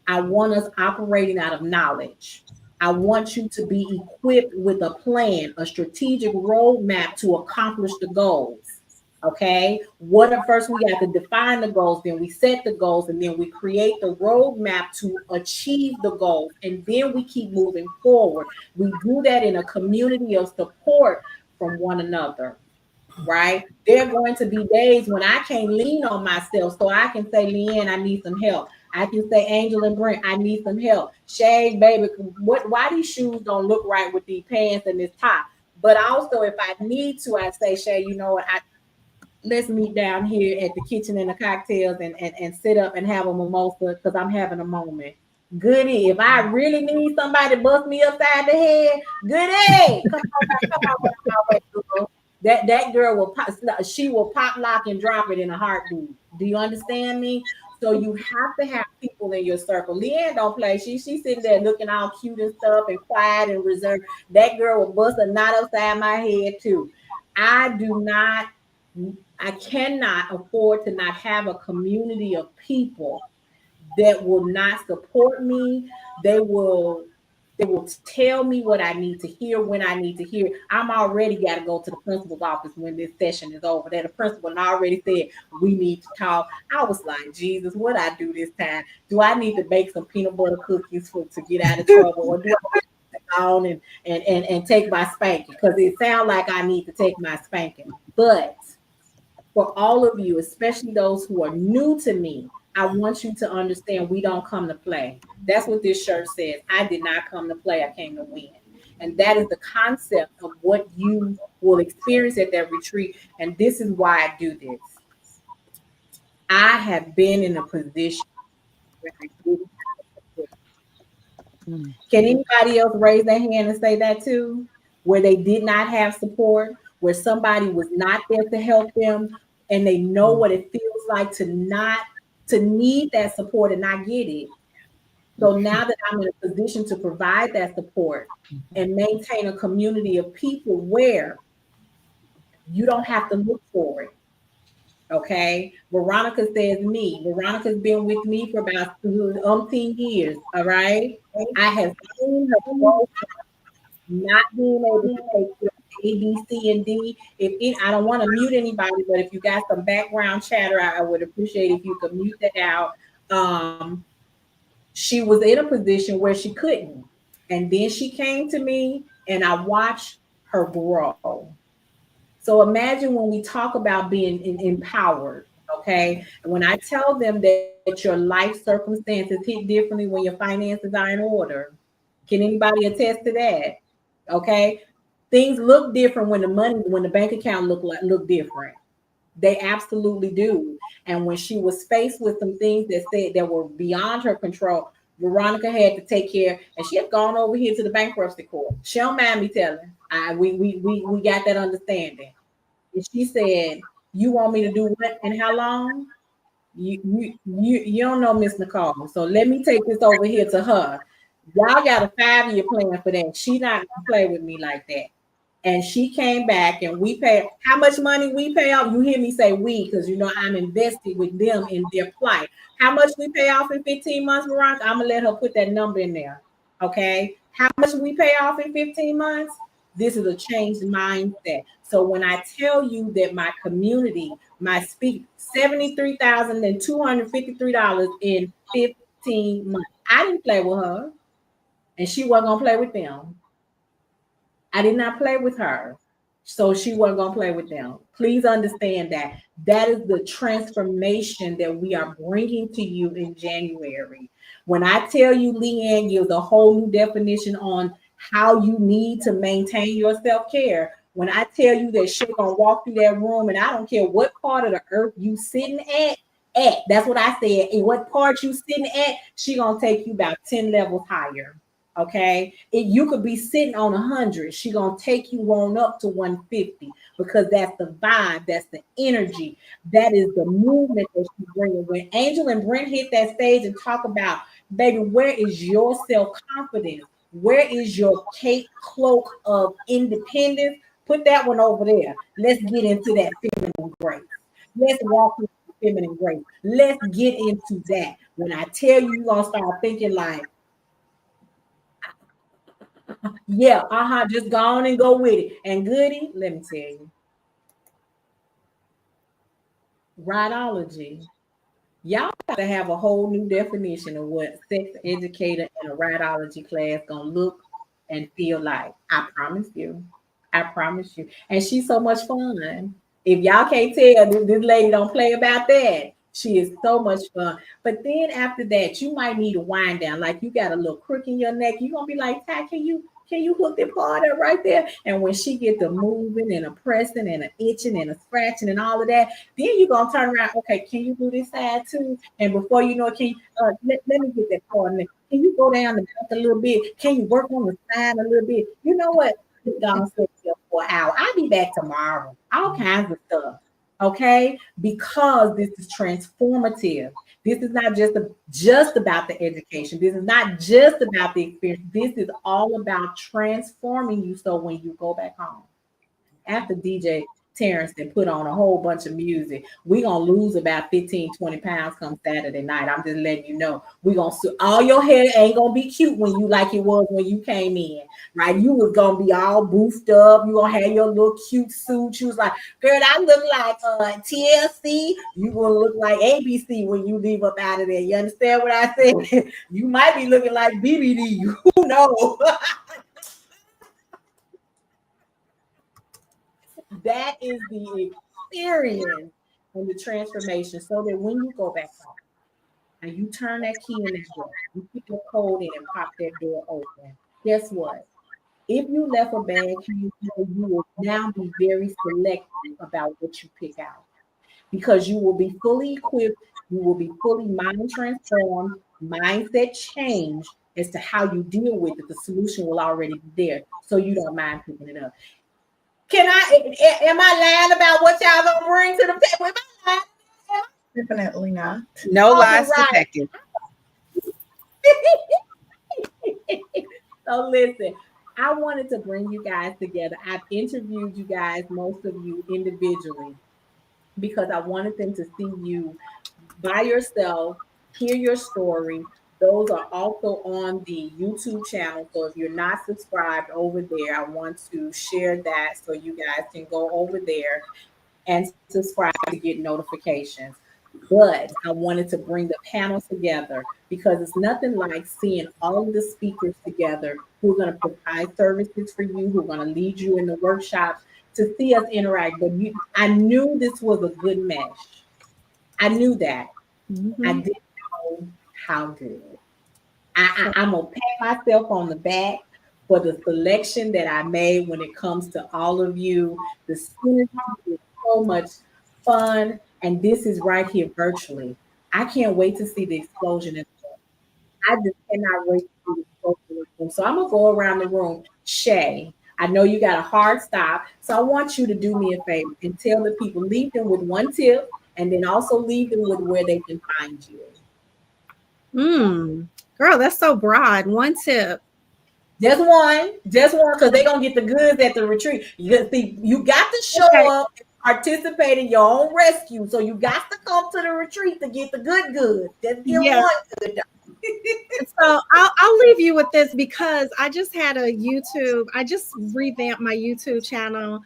I want us operating out of knowledge. I want you to be equipped with a plan, a strategic roadmap to accomplish the goals. Okay. What at first we have to define the goals, then we set the goals, and then we create the roadmap to achieve the goals. And then we keep moving forward. We do that in a community of support from one another. Right? There are going to be days when I can't lean on myself. So I can say, Leanne, I need some help. I can say, Angel and Brent, I need some help. Shay, baby, why these shoes don't look right with these pants and this top? But also, if I need to, I say, Shay, you know what? Let's meet down here at the kitchen and the cocktails and sit up and have a mimosa because I'm having a moment. Goody. If I really need somebody to bust me upside the head, goody. Come on my way, girl. That girl will pop, she will pop, lock, and drop it in a heartbeat. Do you understand me? So you have to have people in your circle. Leanne don't play. She's sitting there looking all cute and stuff and quiet and reserved. That girl will bust a knot upside my head too. I do not I cannot afford to not have a community of people that will not support me. They will tell me what I need to hear when I need to hear. I'm already got to go to the principal's office when this session is over. That the principal already said we need to talk. I was like, Jesus, what I do this time? Do I need to bake some peanut butter cookies to get out of trouble, or do I on and take my spanking? Because it sounds like I need to take my spanking. But for all of you, especially those who are new to me, I want you to understand we don't come to play. That's what this shirt says. I did not come to play, I came to win. And that is the concept of what you will experience at that retreat. And this is why I do this. I have been in a position where I didn't have support. Can anybody else raise their hand and say that too? Where they did not have support, where somebody was not there to help them, and they know what it feels like to need that support and not get it. So now that I'm in a position to provide that support and maintain a community of people where you don't have to look for it. Okay. Veronica says me. Veronica's been with me for about umpteen years. All right. I have seen her grow not being able to take care of A, B, C, and D. I don't want to mute anybody, but if you got some background chatter, I would appreciate if you could mute that out. Um, she was in a position where she couldn't. And then she came to me and I watched her grow. So imagine when we talk about being empowered, okay? And when I tell them that your life circumstances hit differently when your finances are in order, can anybody attest to that? Okay, things look different when the bank account look different. They absolutely do. And when she was faced with some things that were beyond her control, Veronica had to take care, and she had gone over here to the bankruptcy court. She don't mind me telling. We got that understanding. And she said, "You want me to do what and how long?" You don't know Miss Nicole. So let me take this over here to her. Y'all got a 5-year plan for that. She not gonna play with me like that. And she came back and we pay how much money we pay off. You hear me say we because you know I'm invested with them in their plight. How much we pay off in 15 months, Veronica? I'm gonna let her put that number in there. Okay. How much we pay off in 15 months? This is a changed mindset. So when I tell you that my community, my speak $73,253 in 15 months, I didn't play with her, and she wasn't gonna play with them. I did not play with her. So she wasn't going to play with them. Please understand that. That is the transformation that we are bringing to you in January. When I tell you, Leanne gives a whole new definition on how you need to maintain your self-care. When I tell you that she's going to walk through that room, and I don't care what part of the earth you sitting at, that's what I said. In what part you sitting at, she going to take you about 10 levels higher. Okay, you could be sitting on 100. She gonna take you on up to 150 because that's the vibe, that's the energy, that is the movement that she's bringing. When Angel and Brent hit that stage and talk about, baby, where is your self confidence? Where is your cape cloak of independence? Put that one over there. Let's get into that feminine grace. Let's walk with feminine grace. Let's get into that. When I tell you, you're gonna start thinking like, yeah, just go on and go with it. And goody, let me tell you, rhydology. Y'all got to have a whole new definition of what sex educator in a rhydology class gonna look and feel like. I promise you. I promise you. And she's so much fun. If y'all can't tell, this lady don't play about that. She is so much fun. But then after that, you might need a wind down. Like you got a little crook in your neck. You're gonna be like, Ty, can you hook that part up right there? And when she get the moving and a pressing and a itching and a scratching and all of that, then you're gonna turn around. Okay, can you do this side too? And before you know it, can you let me get that part in there. Can you go down the back a little bit? Can you work on the side a little bit? You know what? Gone for an hour. I'll be back tomorrow. All kinds of stuff. Okay, because this is transformative. This is not just about the education. This is not just about the experience. This is all about transforming you. So when you go back home, after DJ Terrence then put on a whole bunch of music, we gonna lose about 15, 20 pounds come Saturday night. I'm just letting you know. We gonna all your hair ain't gonna be cute when you like it was when you came in, right? You was gonna be all boofed up. You gonna have your little cute suit. You was like, girl, I look like TLC. You gonna look like ABC when you leave up out of there. You understand what I said? You might be looking like BBD. Who knows? That is the experience and the transformation. So that when you go back home and you turn that key in that door, you put your code in and pop that door open. Guess what? If you left a bad key, you will now be very selective about what you pick out because you will be fully equipped, you will be fully mind transformed, mindset change as to how you deal with it. The solution will already be there, so you don't mind picking it up. Am I lying about what y'all gonna bring to the table? Am I lying? Definitely not. No All lies right. detected. So listen, I wanted to bring you guys together. I've interviewed you guys, most of you individually, because I wanted them to see you by yourself, hear your story. Those are also on the YouTube channel. So if you're not subscribed over there, I want to share that so you guys can go over there and subscribe to get notifications. But I wanted to bring the panel together because it's nothing like seeing all of the speakers together who are going to provide services for you, who are going to lead you in the workshops to see us interact. But I knew this was a good mesh. I knew that. I Mhm. didn't know how good. I'm going to pat myself on the back for the selection that I made when it comes to all of you. The synergy is so much fun. And this is right here virtually. I can't wait to see the explosion. I just cannot wait to see the explosion in the room. So I'm going to go around the room. Shay, I know you got a hard stop. So I want you to do me a favor and tell the people, leave them with one tip and then also leave them with where they can find you. Girl, that's so broad. One tip. Just one, because they're gonna get the goods at the retreat. You got to show Okay. up and participate in your own rescue. So you got to come to the retreat to get the good goods. Just get Yeah. one good. So I'll leave you with this because I just had a YouTube. I just revamped my YouTube channel,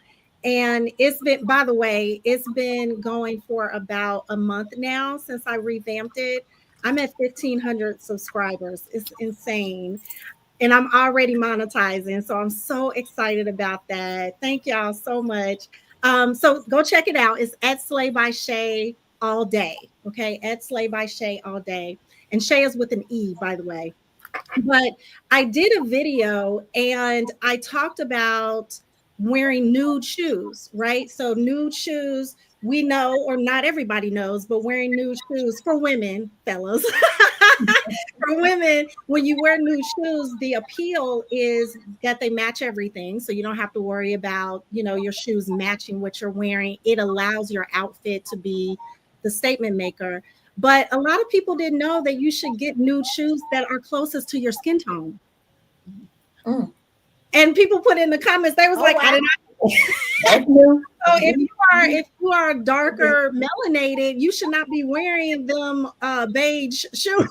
and it's been. By the way, it's been going for about a month now since I revamped it. I'm at 1,500 subscribers. It's insane. And I'm already monetizing. So I'm so excited about that. Thank y'all so much. So go check it out. It's at Slay by Shay all day. Okay. At Slay by Shay all day. And Shay is with an E, by the way. But I did a video and I talked about wearing nude shoes, right? So nude shoes, we know, or not everybody knows, but wearing nude shoes for women, fellas. For women, when you wear nude shoes, the appeal is that they match everything. So you don't have to worry about, your shoes matching what you're wearing. It allows your outfit to be the statement maker. But a lot of people didn't know that you should get nude shoes that are closest to your skin tone. And people put in the comments, they was Oh, like, wow. I didn't know. That's new. So if you are darker melanated, you should not be wearing them beige shoes.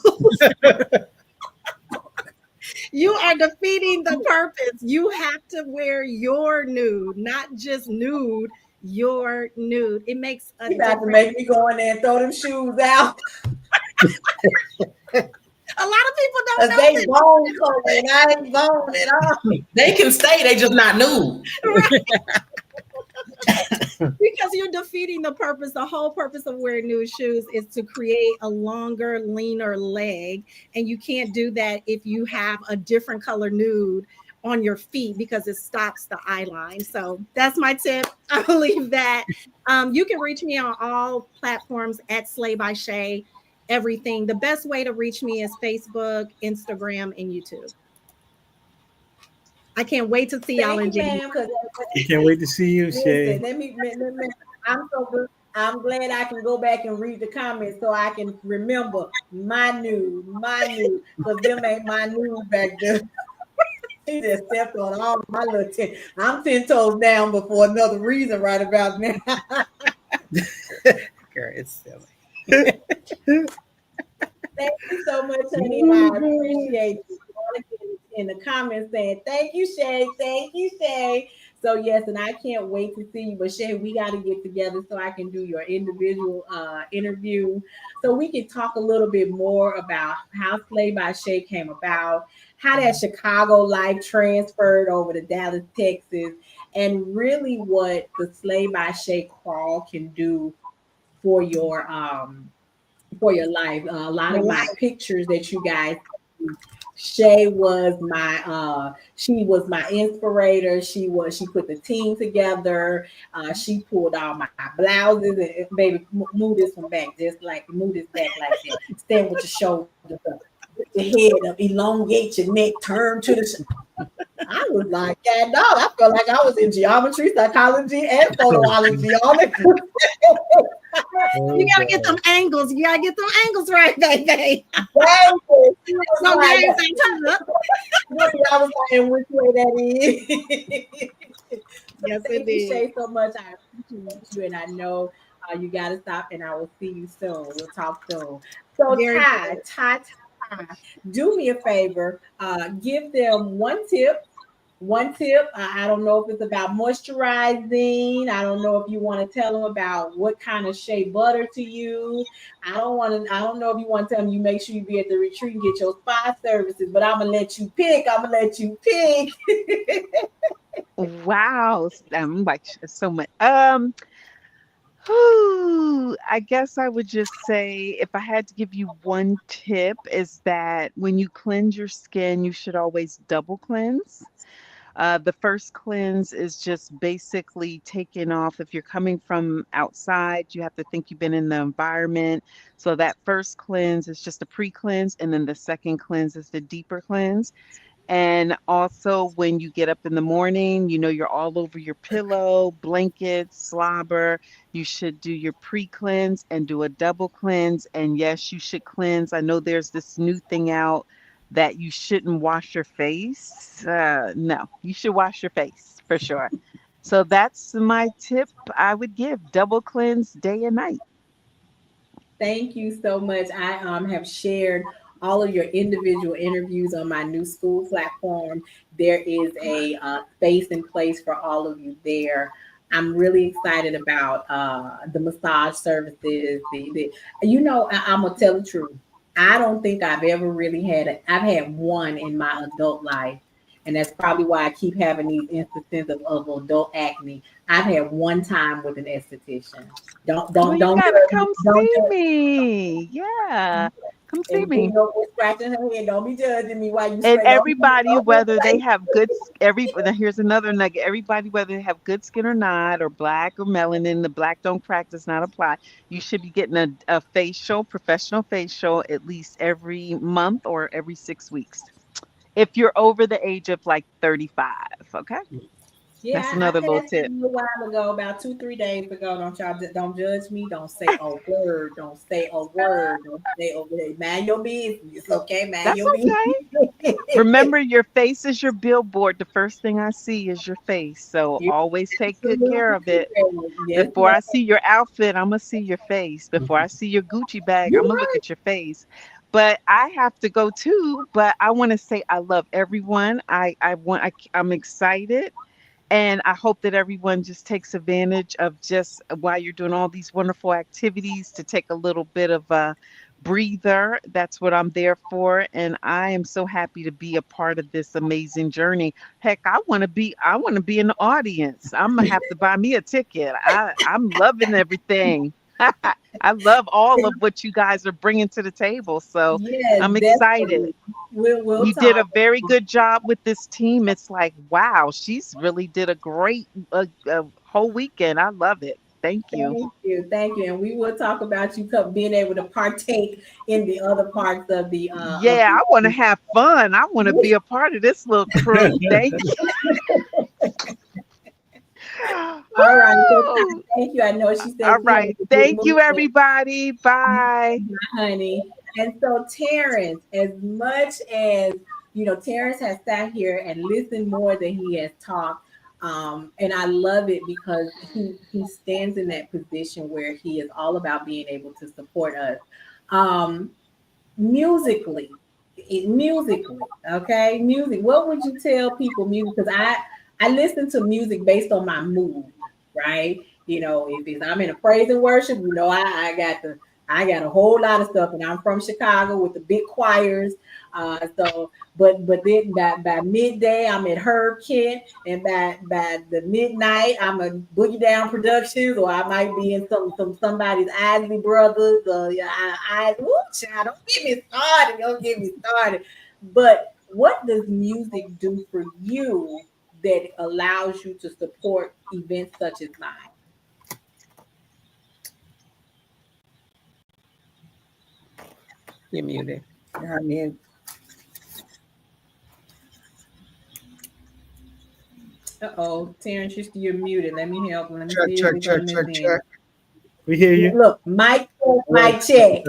You are defeating the purpose. You have to wear your nude, not just nude, your nude. It makes a You about to difference. make me go in there and throw them shoes out. A lot of people don't know They that. bone color and I ain't bone at all. They can stay, they just not nude. Because you're defeating the purpose. The whole purpose of wearing nude shoes is to create a longer, leaner leg. And you can't do that if you have a different color nude on your feet because it stops the eye line. So that's my tip. I believe that. You can reach me on all platforms at Slay by Shay, everything. The best way to reach me is Facebook, Instagram, and YouTube. I can't wait to see y'all in January. I can't wait to see you, Shay. Listen, I'm so good. I'm glad I can go back and read the comments so I can remember my nude, because them ain't my nude back there. He just stepped on all my little 10. I'm 10 toes down, but for another reason right about now. Girl, it's silly. Thank you so much, honey. I appreciate you. In the comments saying, thank you, Shay. Thank you, Shay. So, yes, and I can't wait to see you. But, Shay, we got to get together so I can do your individual interview. So we can talk a little bit more about how Slay by Shay came about, how that Chicago life transferred over to Dallas, Texas, and really what the Slay by Shay crawl can do for your life. A lot of my pictures that you guys see, Shay was she was my inspirator. She put the team together. She pulled all my blouses and baby, move this one back, move this back like that. Stand with your shoulders up, put your head up, elongate your neck, turn to the I was like, yeah, no, I felt like I was in geometry, psychology, and photoology all at You gotta get them angles. You gotta get them angles right, baby. No, No names ain't I was saying which way that is. So Yes, thank you, indeed. Shay, so much. I appreciate you, and I know you got to stop, and I will see you soon. We'll talk soon. So, Very good. Ty, do me a favor. Give them one tip. One tip. I don't know if it's about moisturizing. I don't know if you want to tell them about what kind of shea butter to use. I don't want to. I don't know if you want to tell them you make sure you be at the retreat and get your spa services. But I'm gonna let you pick. I'm gonna let you pick. Wow, I'm like so much. I guess I would just say if I had to give you one tip is that when you cleanse your skin, you should always double cleanse. The first cleanse is just basically taking off. If you're coming from outside, you have to think you've been in the environment. So that first cleanse is just a pre-cleanse, and then the second cleanse is the deeper cleanse. And also, when you get up in the morning, you're all over your pillow, blankets, slobber. You should do your pre cleanse and do a double cleanse. And yes, you should cleanse. I know there's this new thing out that you shouldn't wash your face. No, you should wash your face for sure. So that's my tip I would give, double cleanse day and night. Thank you so much. I have shared all of your individual interviews on my new school platform. There is a space and place for all of you there. I'm really excited about the massage services. I'm gonna tell the truth. I don't think I've ever really I've had one in my adult life, and that's probably why I keep having these instances of adult acne. I've had one time with an esthetician. Don't Well, don't you don't got to judge me. come Don't see judge me. Yeah, come see and King me. over scratching her head. Don't be judging me while you And spray. everybody, Don't be whether they like, have now here's another nugget. Everybody, whether they have good skin or not, or black or melanin, the black don't crack does not apply. You should be getting a facial, professional facial, at least every month or every 6 weeks. If you're over the age of like 35, okay? That's yeah, I another little passed tip. you a while ago, about 2, 3 days ago. Don't judge me. Don't say a word. Don't say a word. Don't say a word. Mind your business, okay? Mind That's your okay. business. Remember, your face is your billboard. The first thing I see is your face. So You're always take good care absolutely of it. correct. Yes, Before ma'am. I see your outfit, I'm gonna see your face. Before I see your Gucci bag, You're I'm gonna look right. at your face. But I have to go too. But I want to say I love everyone. I'm excited. And I hope that everyone just takes advantage of just while you're doing all these wonderful activities to take a little bit of a breather. That's what I'm there for. And I am so happy to be a part of this amazing journey. Heck, I want to be in the audience. I'm gonna have to buy me a ticket. I'm loving everything. I love all of what you guys are bringing to the table. So Yes, I'm excited. definitely. We'll You did a talk. very good job with this team. It's like, wow, she's really did a great whole weekend. I love it. Thank you. Thank you, and we will talk about you being able to partake in the other parts of the Yeah, I want to have fun. I want to be a part of this little crew. Thank you. All right, so Woo! thank you. I know she All said she had right. a good Thank you, movement, everybody. Bye. honey. And so Terrence, as much as Terrence has sat here and listened more than he has talked. And I love it because he stands in that position where he is all about being able to support us. Um, musically, musically, okay, music. What would you tell people music? Because I listen to music based on my mood, right? If I'm in a praise and worship, I got a whole lot of stuff, and I'm from Chicago with the big choirs. But then by midday I'm at Herb Kent, and by the midnight I'm a Boogie Down Productions, or I might be in somebody's Isley Brothers. Woo, child, don't get me started. Don't get me started. But what does music do for you that allows you to support events such as mine? You're muted. I mean, Terrence, you're muted. Let me help. Let me Check, see if check, it's on check, this check, end. check. We hear you. Look, mic check, Right. mic check.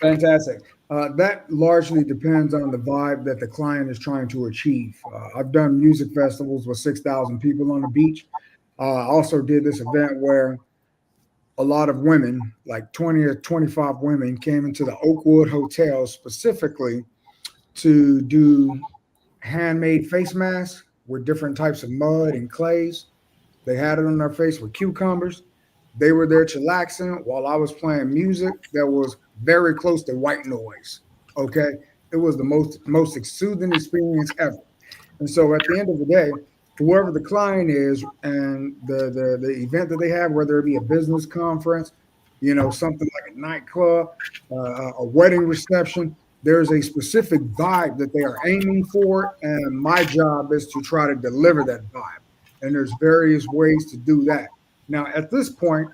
Fantastic. That largely depends on the vibe that the client is trying to achieve. I've done music festivals with 6,000 people on the beach. I also did this event where a lot of women, like 20 or 25 women, came into the Oakwood Hotel specifically to do handmade face masks with different types of mud and clays. They had it on their face with cucumbers. They were there chillaxing while I was playing music that was very close to white noise. Okay. It was the most soothing experience ever. And so at the end of the day, whoever the client is and the event that they have, whether it be a business conference, something like a nightclub, a wedding reception, there's a specific vibe that they are aiming for. And my job is to try to deliver that vibe. And there's various ways to do that. Now, at this point,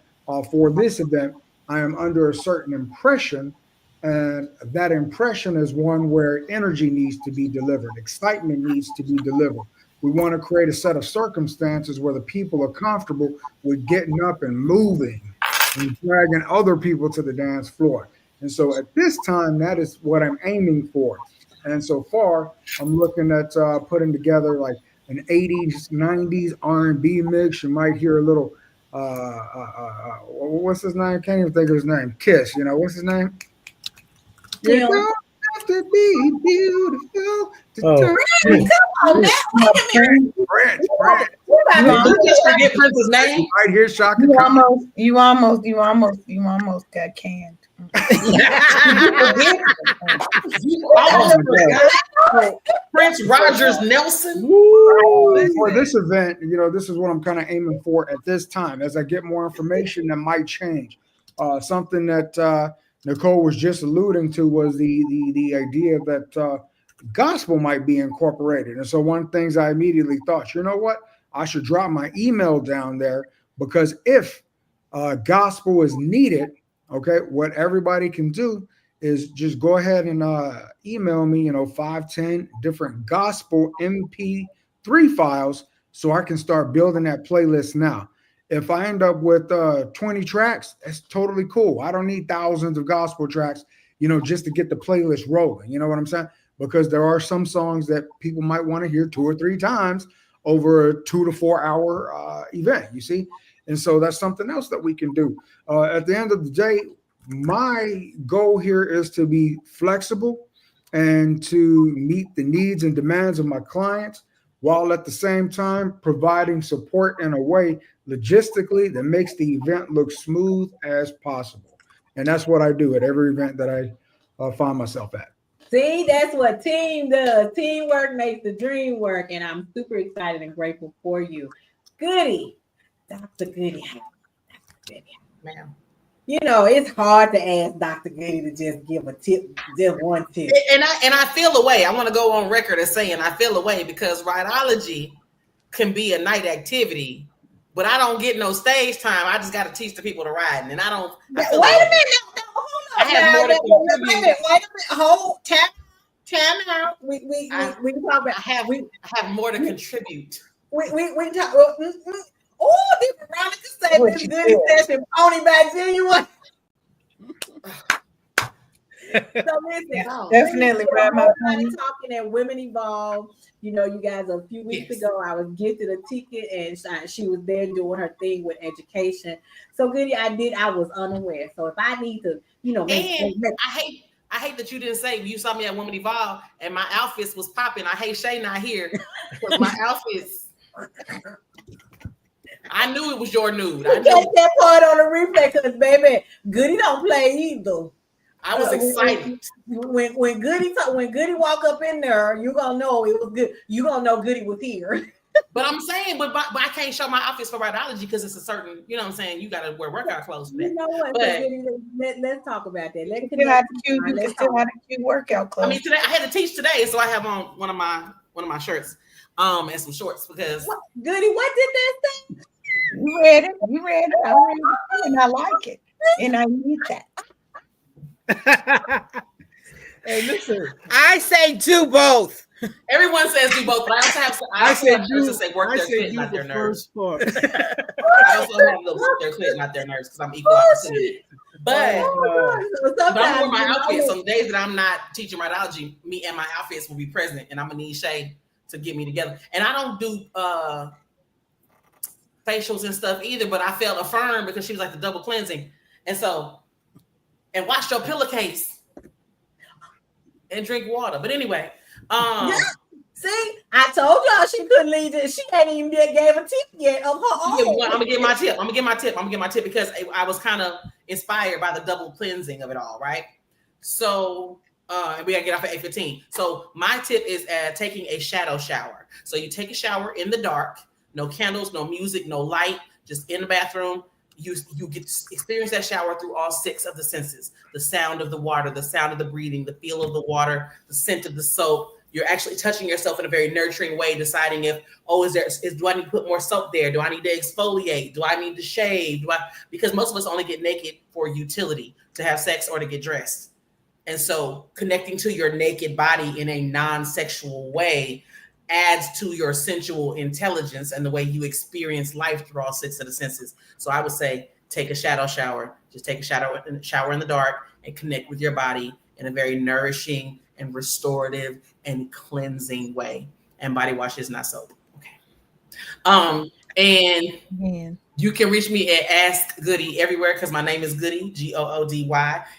for this event, I am under a certain impression, and that impression is one where energy needs to be delivered, excitement needs to be delivered. We want to create a set of circumstances where the people are comfortable with getting up and moving and dragging other people to the dance floor. And so at this time, that is what I'm aiming for. And so far, I'm looking at putting together like an 80s, 90s R&B mix. You might hear a little, what's his name? I can't even think of his name. Kiss, what's his name? You don't have to be beautiful to turn. Come on, wait a minute. Branch. You just forget Prince's name. Right here, Shaka. You almost got canned. You almost forgot Prince Rogers Nelson. For this event, this is what I'm kind of aiming for at this time. As I get more information, that might change. Something that Nicole was just alluding to was the idea that gospel might be incorporated. And so one of the things I immediately thought, you know what? I should drop my email down there, because if gospel is needed, okay, what everybody can do is just go ahead and email me, 5-10 different gospel MP3 files so I can start building that playlist now. If I end up with 20 tracks, that's totally cool. I don't need thousands of gospel tracks, just to get the playlist rolling. You know what I'm saying? Because there are some songs that people might want to hear 2 or 3 times over a 2 to 4 hour event, you see? And so that's something else that we can do. At the end of the day, my goal here is to be flexible and to meet the needs and demands of my clients, while at the same time providing support in a way logistically that makes the event look smooth as possible. And that's what I do at every event that I find myself at. See, that's what team does. Teamwork makes the dream work. And I'm super excited and grateful for you. Goody. Dr. Goody. Ma'am. It's hard to ask Dr. Goody to just give a tip, just one tip. And I feel a way. I want to go on record as saying I feel a way, because rhinology can be a night activity, but I don't get no stage time. I just got to teach the people to ride, and I don't. Wait a minute. No, hold on. I have more to contribute. Wait a minute. Hold. Time out. We talk about. I have more to contribute. We talk. Oh, this Veronica said this good session, pony back genuine. So listen, Definitely, talking at Women Evolve. You guys, a few weeks ago, I was gifted a ticket, and she was there doing her thing with education. So Goody, I was unaware. So if I need to, I hate that you didn't say you saw me at Women Evolve and my outfits was popping. I hate Shay not here because my outfits. I knew it was your nude. I knew that part on the replay, because baby, Goody don't play either. I was excited when Goody walk up in there. You gonna know it was good. You gonna know Goody was here. But I'm saying, but I can't show my outfits for rhinology because it's a certain. You know what I'm saying? You got to wear workout clothes. You know what? Let's talk about that. Let's have a cute workout clothes. I mean, today I had to teach today, so I have on one of my shirts, and some shorts because. Goody, what did that say? You read it. I read it, and I like it, and I need that. Hey, listen. I say do both. Everyone says do both, but I also have to say work their clit, not their nerves. I also have to work their clit, not their nerves, because I'm equal opportunity. But So but I'm sometimes wearing my you outfit. know, Some days that I'm not teaching radiology, me and my outfits will be present, and I'm gonna need Shay to get me together. And I don't do facials and stuff either, but I felt affirmed because she was like the double cleansing. And so, and wash your pillowcase and drink water. But anyway, see, I told y'all she couldn't leave it. She hadn't even gave a tip yet of her own. I'm gonna get my tip. I'm gonna get my tip because I was kind of inspired by the double cleansing of it all, right? So, and we gotta get off at 8:15. So my tip is taking a shadow shower. So you take a shower in the dark, no candles, no music, no light, just in the bathroom. You get to experience that shower through all 6 of the senses: the sound of the water, the sound of the breathing, the feel of the water, the scent of the soap. You're actually touching yourself in a very nurturing way, deciding if, do I need to put more soap there? Do I need to exfoliate? Do I need to shave? Because most of us only get naked for utility, to have sex or to get dressed. And so connecting to your naked body in a non-sexual way adds to your sensual intelligence and the way you experience life through all 6 of the senses. So I would say take a shadow shower. Just take a shower in the dark and connect with your body in a very nourishing and restorative and cleansing way. And body wash is not soap. Okay. And Man. you can reach me at Ask Goody everywhere because my name is Goody, Goody,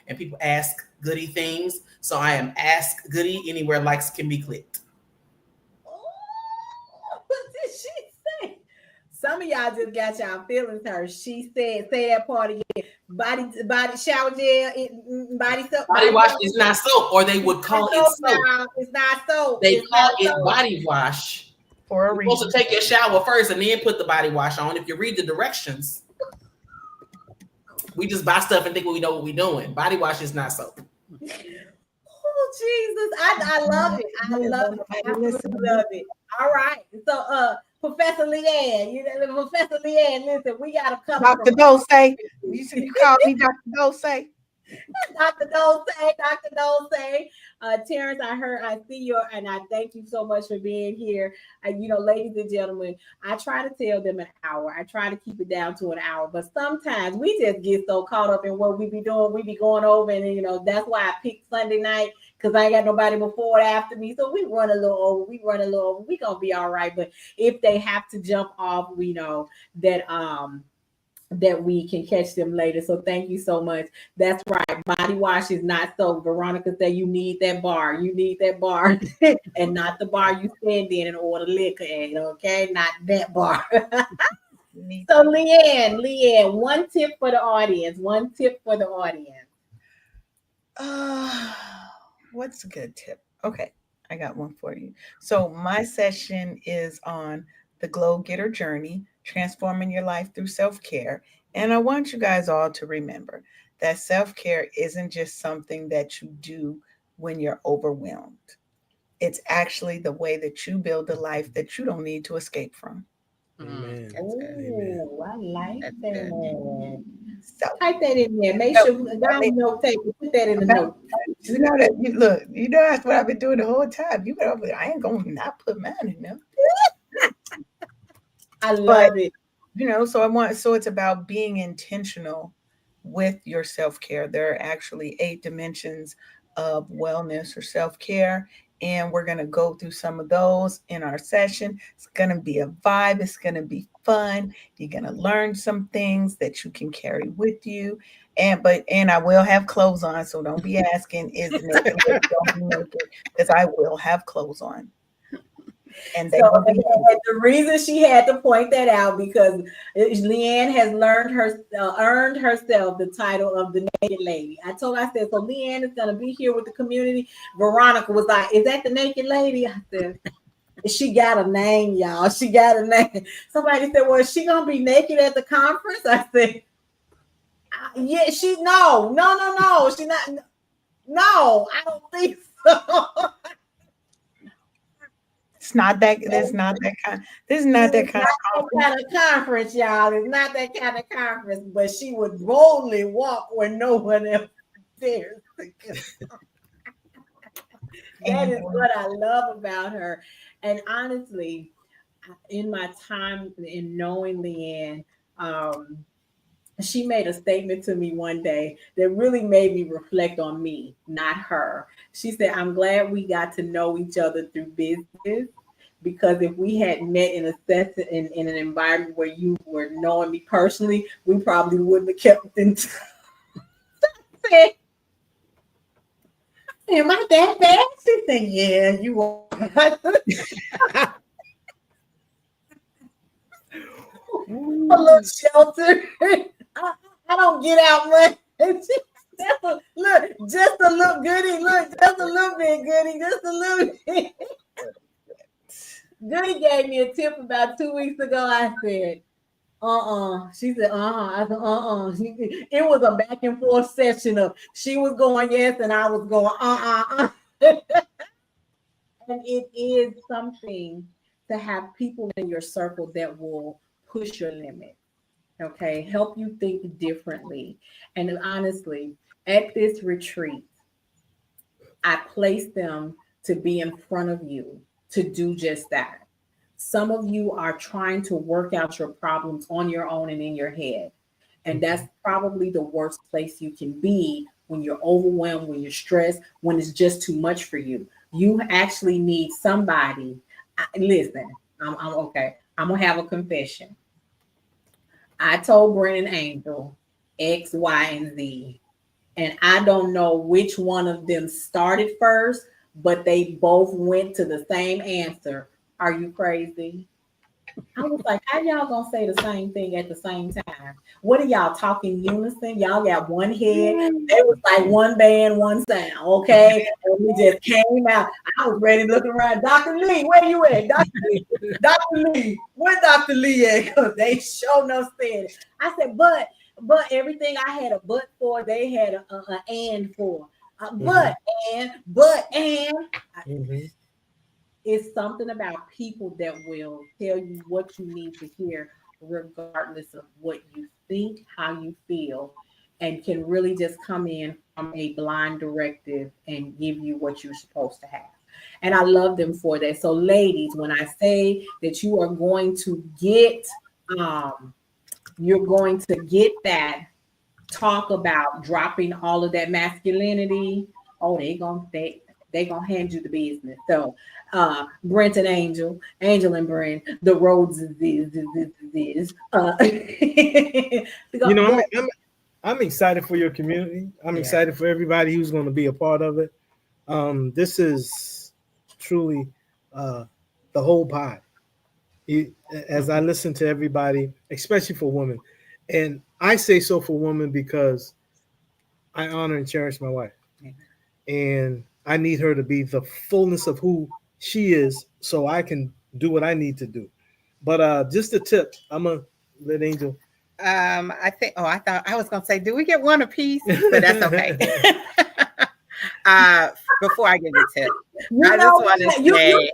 and people ask Goody things. So I am Ask Goody anywhere likes can be clicked. What did she say? Some of y'all just got y'all feelings hurt. She said, say that part again. Body shower gel, body soap. Body wash is not soap, or they would call it soap. No, it's not soap. They It's call not it soap. body wash. For a You're reason. supposed to take your shower first and then put the body wash on. If you read the directions, we just buy stuff and think we know what we're doing. Body wash is not soap. Oh, Jesus. I love it. I love it. I absolutely love it. All right. So, Professor Leanne, Professor Leanne, listen, we got to come. Dr. Dose, you called me Dr. Dose. Dr. Dose. Terrence, I see you, and I thank you so much for being here. Ladies and gentlemen, I try to tell them an hour. I try to keep it down to an hour, but sometimes we just get so caught up in what we be doing. We be going over, and that's why I picked Sunday night, because I ain't got nobody before or after me. So we run a little over. We gonna be all right. But if they have to jump off, we know that we can catch them later. So thank you so much. That's right. Body wash is not soap. Veronica said you need that bar. You need that bar and not the bar you stand in and order liquor at. Okay. Not that bar. So Leanne, one tip for the audience. What's a good tip? Okay. I got one for you. So my session is on the Glow Getter journey, transforming your life through self-care. And I want you guys all to remember that self-care isn't just something that you do when you're overwhelmed. It's actually the way that you build a life that you don't need to escape from. Amen. Oh, I like that. So Type that in there. Make sure note-take. Put that in the note. You know that that's what I've been doing the whole time. I ain't gonna not put mine in there. I love it. So it's about being intentional with your self-care. There are actually 8 dimensions of wellness or self-care, and we're going to go through some of those in our session. It's going to be a vibe. It's going to be fun. You're going to learn some things that you can carry with you. And I will have clothes on, so don't be asking, is it naked? Don't be naked, because I will have clothes on. And the reason she had to point that out, because Leanne has earned herself the title of the naked lady. I told her, I said, so Leanne is going to be here with the community. Veronica was like, is that the naked lady? I said, she got a name, y'all. She got a name. Somebody said, well, is she going to be naked at the conference? I said, yeah, no. She's not. No, I don't think so. It's not that. It's not that kind. This is not that kind of conference, y'all. It's not that kind of conference. But she would boldly walk where no one else dares. That is what I love about her. And honestly, in my time in knowing Leanne, She made a statement to me one day that really made me reflect on me, not her. She said, I'm glad we got to know each other through business, because if we had met in a sense in an environment where you were knowing me personally, we probably wouldn't have kept in touch. Said, am I that bad? She said, yeah, you are. A little shelter. I don't get out much. Look, just a little goody. Look, just a little bit goody. Just a little bit. Goody gave me a tip about 2 weeks ago. I said, She said, I said, It was a back and forth session of she was going yes and I was going, And it is something to have people in your circle that will push your limit. Okay, help you think differently. And honestly, at this retreat, I placed them to be in front of you to do just that. Some of you are trying to work out your problems on your own and in your head. And that's probably the worst place you can be when you're overwhelmed, when you're stressed, when it's just too much for you. You actually need somebody. Listen, I'm okay. I'm going to have a confession. I told Brennan Angel X, Y, and Z. And I don't know which one of them started first, but they both went to the same answer. Are you crazy? I was like, how y'all gonna say the same thing at the same time? What are y'all talking unison? Y'all got one head. It was like one band, one sound, okay? And we just came out. I was ready to look around. Dr. Lee, where you at? Dr. Lee, where Dr. Lee at? Because they sure enough said it. I said, but everything I had a but for, they had a and for. But and. Mm-hmm. It's something about people that will tell you what you need to hear, regardless of what you think, how you feel, and can really just come in from a blind directive and give you what you're supposed to have. And I love them for that. So, ladies, when I say that you are going to get, you're going to get that talk about dropping all of that masculinity. Oh, they gonna hand you the business. So Brent and Angel and Brent, the roads is this. You know, I'm excited for your community. I'm excited for everybody who's going to be a part of it. This is truly the whole pie. As I listen to everybody, especially for women, and I say so for women because I honor and cherish my wife, and I need her to be the fullness of who she is, so I can do what I need to do. But just a tip, I'm gonna let Angel. I think. Oh, I thought I was gonna say, do we get one apiece? But that's okay. Before I give the tip, I just want to say, you can.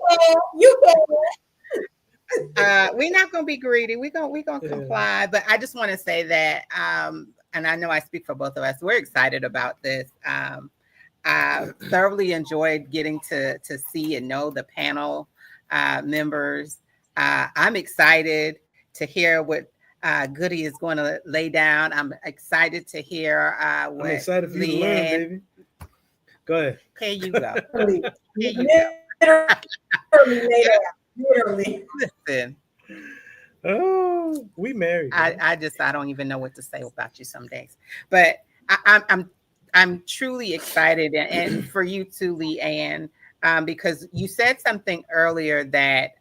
we're not gonna be greedy. We're gonna comply. But I just want to say that, and I know I speak for both of us. We're excited about this. I thoroughly enjoyed getting to see and know the panel members. I'm excited to hear what Goody is going to lay down. I'm excited to hear what I'm excited for you to learn, baby. Go ahead. Here you go. Here you go. Literally. Listen. Oh, we married. I don't even know what to say about you some days, but I'm truly excited, and for you too, Leanne, because you said something earlier that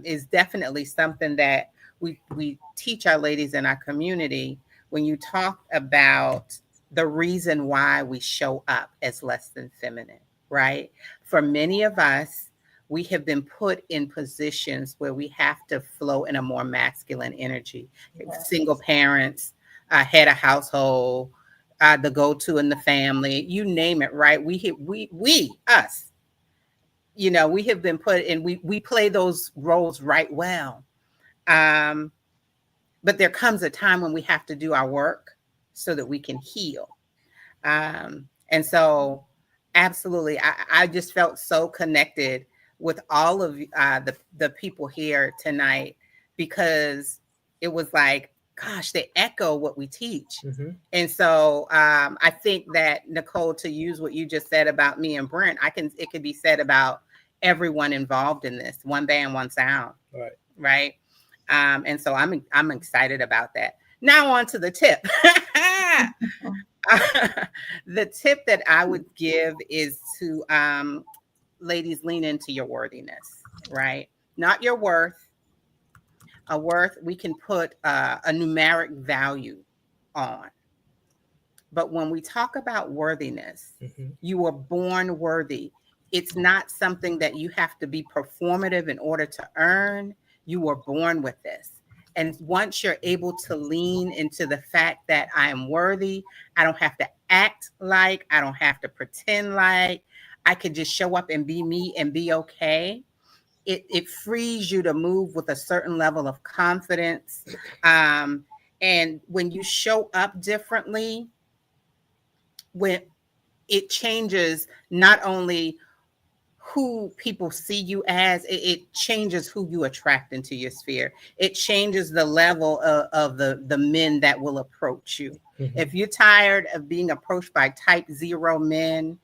is definitely something that we teach our ladies in our community. When you talk about the reason why we show up as less than feminine, right? For many of us, we have been put in positions where we have to flow in a more masculine energy. Yes. Single parents, head of household, the go-to in the family, you name it, right? Us, you know, we have been put in, we play those roles right well. But there comes a time when we have to do our work so that we can heal. And so absolutely, I just felt so connected with all of the people here tonight, because it was like gosh, they echo what we teach. Mhm. And so I think that, Nicole, to use what you just said about me and Brent, it could be said about everyone involved in this. One band, one sound. Right. Right. And so I'm excited about that. Now on to the tip. The tip that I would give is to ladies, lean into your worthiness, right? Not your worth. A worth we can put a numeric value on. But when we talk about worthiness, you were born worthy. It's not something that you have to be performative in order to earn. You were born with this. And once you're able to lean into the fact that I am worthy, I don't have to act like, I don't have to pretend like, I could just show up and be me and be okay. It frees you to move with a certain level of confidence. And when you show up differently, when it changes not only who people see you as, it changes who you attract into your sphere. It changes the level of the men that will approach you. If you're tired of being approached by type 0 men,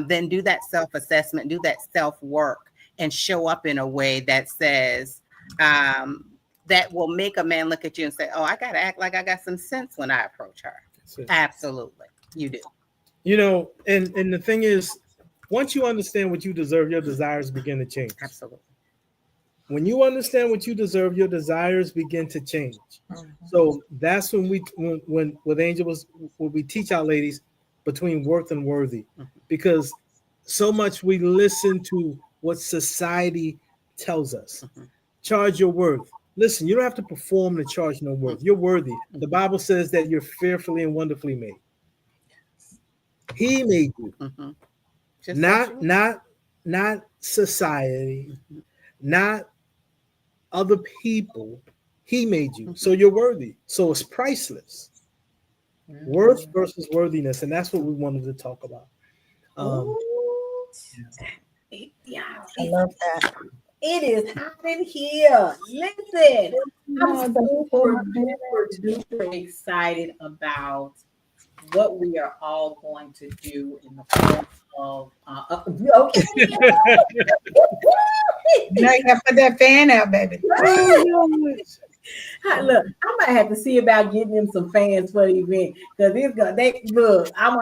then do that self-assessment, do that self-work, and show up in a way that says, that will make a man look at you and say, oh, I got to act like I got some sense when I approach her. Absolutely. You do. You know, and the thing is, once you understand what you deserve, your desires begin to change. Absolutely. When you understand what you deserve, your desires begin to change. So that's when when with Angel when we teach our ladies between worth and worthy, because so much we listen to what society tells us. Charge your worth. Listen, you don't have to perform to charge no worth. You're worthy. The Bible says that you're fearfully and wonderfully made. He made you. Not society, not other people. He made you. So you're worthy. So it's priceless. Worth versus worthiness. And that's what we wanted to talk about. Yeah, I love that. it is hot in here. Listen, I'm super excited about what we are all going to do in the course of okay. Now you got to put that fan out, baby. Look, I might have to see about getting them some fans for the event, because it's gonna. They look. I'm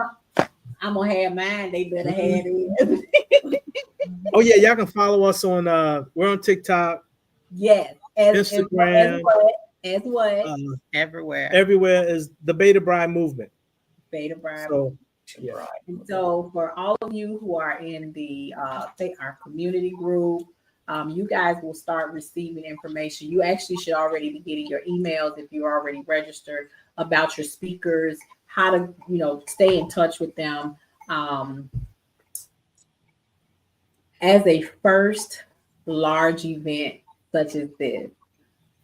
gonna have mine. They better have it. Oh yeah, y'all can follow us on. We're on TikTok. Yes, Instagram. As what? Everywhere. Everywhere is the Beta Bride movement. Beta Bride. So, yeah. And so for all of you who are in the our community group, you guys will start receiving information. You actually should already be getting your emails if you're already registered about your speakers, how to stay in touch with them. As a first large event such as this,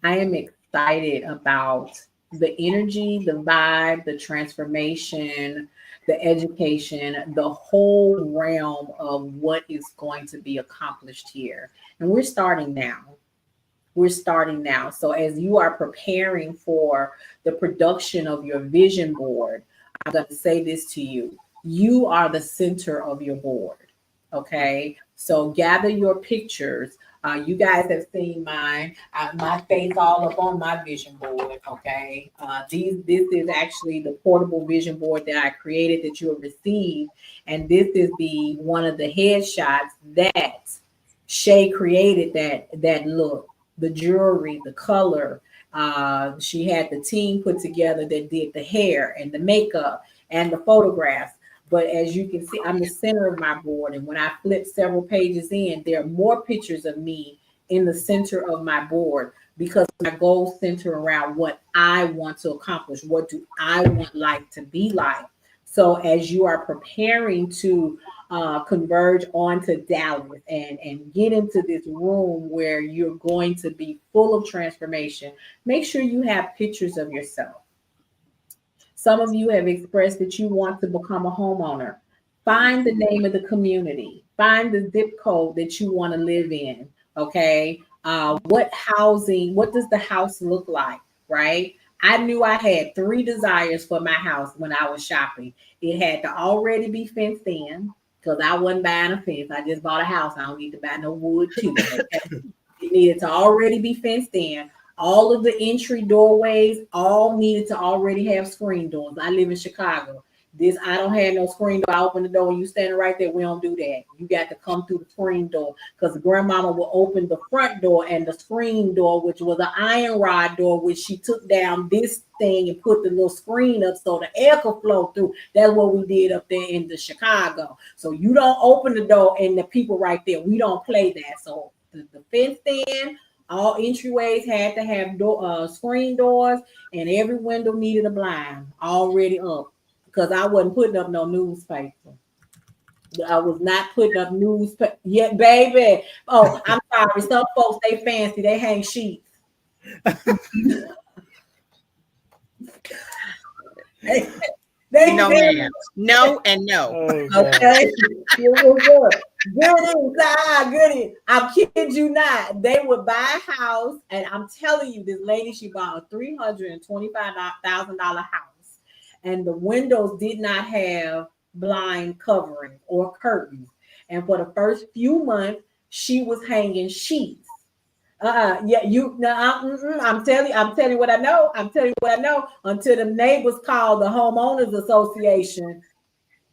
I am excited about the energy, the vibe, the transformation, the education, the whole realm of what is going to be accomplished here. And we're starting now. So as you are preparing for the production of your vision board, I'm going to say this to you. You are the center of your board. Okay. So gather your pictures. You guys have seen mine, my face all up on my vision board. Okay. This is actually the portable vision board that I created that you have received. And this is one of the headshots that Shay created, that look, the jewelry, the color. She had the team put together that did the hair and the makeup and the photographs. But as you can see, I'm the center of my board. And when I flip several pages in, there are more pictures of me in the center of my board, because my goals center around what I want to accomplish. What do I want life to be like? So as you are preparing to converge onto Dallas and get into this room where you're going to be full of transformation, make sure you have pictures of yourself. Some of you have expressed that you want to become a homeowner. Find the name of the community. Find the zip code that you want to live in. Okay. What housing, what does the house look like? Right. I knew I had 3 desires for my house when I was shopping. It had to already be fenced in because I wasn't buying a fence. I just bought a house. I don't need to buy no wood too. Okay? It needed to already be fenced in. All of the entry doorways all needed to already have screen doors. I live in Chicago. This I don't have no screen door. I open the door and you standing right there. We don't do that. You got to come through the screen door because grandmama will open the front door and the screen door, which was an iron rod door, which she took down this thing and put the little screen up so the air could flow through. That's what we did up there in the Chicago. So you don't open the door and the people right there. We don't play that. So the fenced in, all entryways had to have screen doors, and every window needed a blind already up. Because I wasn't putting up no newspaper. I was not putting up newspaper yet, baby. Oh, I'm sorry. Some folks, they fancy. They hang sheets. they No, ma'am. No and no. Okay. Goody. I'm kidding you not. They would buy a house, and I'm telling you, this lady, she bought a $325,000 house. And the windows did not have blind covering or curtains. And for the first few months, she was hanging sheets. Yeah, I'm telling you what I know. I'm telling you what I know. Until the neighbors called the homeowners association.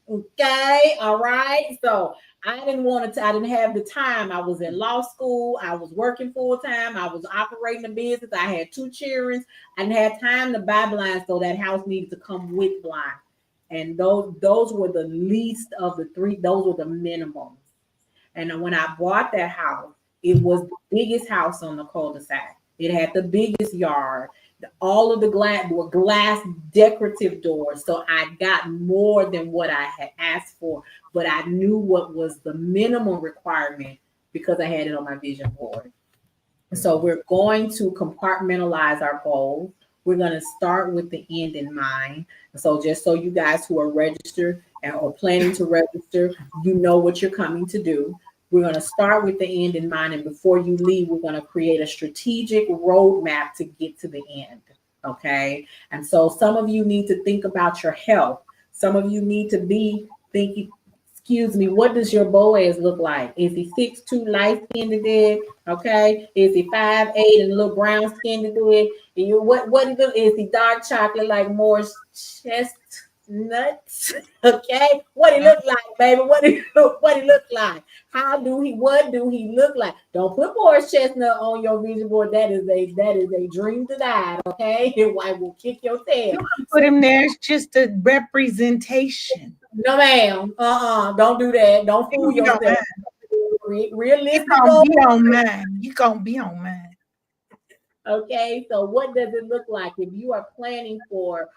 Okay, all right. So I didn't have the time. I was in law school. I was working full time. I was operating a business. I had 2 children. I didn't have time to buy blinds, so that house needed to come with blinds. And those were the least of the 3. Those were the minimums. And when I bought that house, it was the biggest house on the cul-de-sac. It had the biggest yard. All of the glass were glass decorative doors. So I got more than what I had asked for, but I knew what was the minimum requirement because I had it on my vision board. So we're going to compartmentalize our goals. We're going to start with the end in mind. So just so you guys who are registered or planning to register, you know what you're coming to do. We're going to start with the end in mind. And before you leave, we're going to create a strategic roadmap to get to the end. Okay. And so some of you need to think about your health. Some of you need to be thinking, excuse me, what does your Boaz look like? Is he 6'2", light-skinned dead? Okay. Is he 5'8" and a little brown skinned dead? And what is he dark chocolate like Moore's chestnuts? Okay. What he look like, baby? What he look like? What do he look like? Don't put Moore's chestnut on your vision board. That is a dream to die. Okay. Your wife will kick your tail. You can put him there. It's just a representation. No, ma'am. Don't do that. Don't fool yourself. Realistic. You're gonna be on mine. Okay. So what does it look like if you are planning for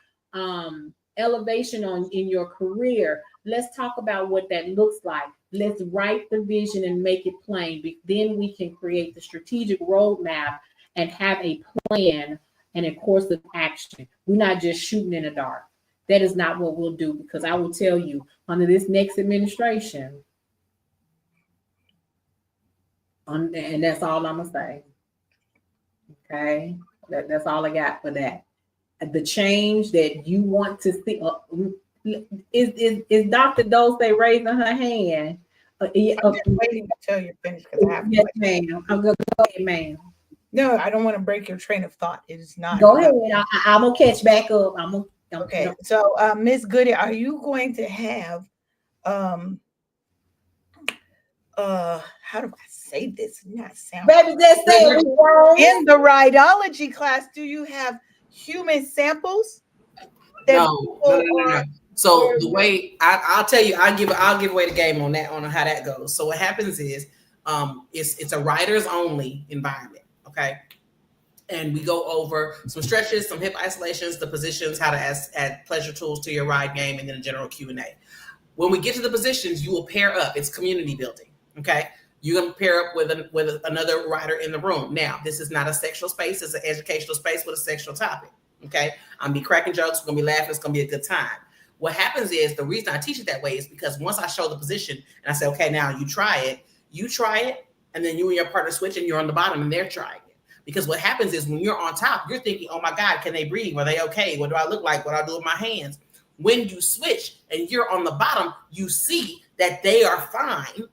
elevation in your career? Let's talk about what that looks like. Let's write the vision and make it plain. Then we can create the strategic roadmap and have a plan and a course of action. We're not just shooting in the dark. That is not what we'll do, because I will tell you, under this next administration, and that's all I'm gonna say. Okay, that's all I got for that. The change that you want to see is Dr. Dose raising her hand. I'm just waiting until you're finished because I have yes, ma'am. I'm gonna go ahead, ma'am. No, I don't want to break your train of thought. It is not. Go ahead. I'm gonna catch back up. Okay. So, Miss Goody, are you going to have how do I say this? Not sound. Baby, just say it wrong. In the rhidology class, do you have human samples? No. So the way I'll tell you, I'll give away the game on that, on how that goes. So what happens is it's a writers only environment. Okay. And we go over some stretches, some hip isolations, the positions, how to add pleasure tools to your ride game, and then a general Q&A. When we get to the positions, you will pair up. It's community building. Okay. You're going to pair up with another rider in the room. Now, this is not a sexual space. It's an educational space with a sexual topic. Okay. I'm going to be cracking jokes. We're going to be laughing. It's going to be a good time. What happens is, the reason I teach it that way is because once I show the position and I say, okay, now you try it, and then you and your partner switch and you're on the bottom and they're trying it. Because what happens is when you're on top, you're thinking, oh my God, can they breathe? Are they okay? What do I look like? What do I do with my hands? When you switch and you're on the bottom, you see that they are fine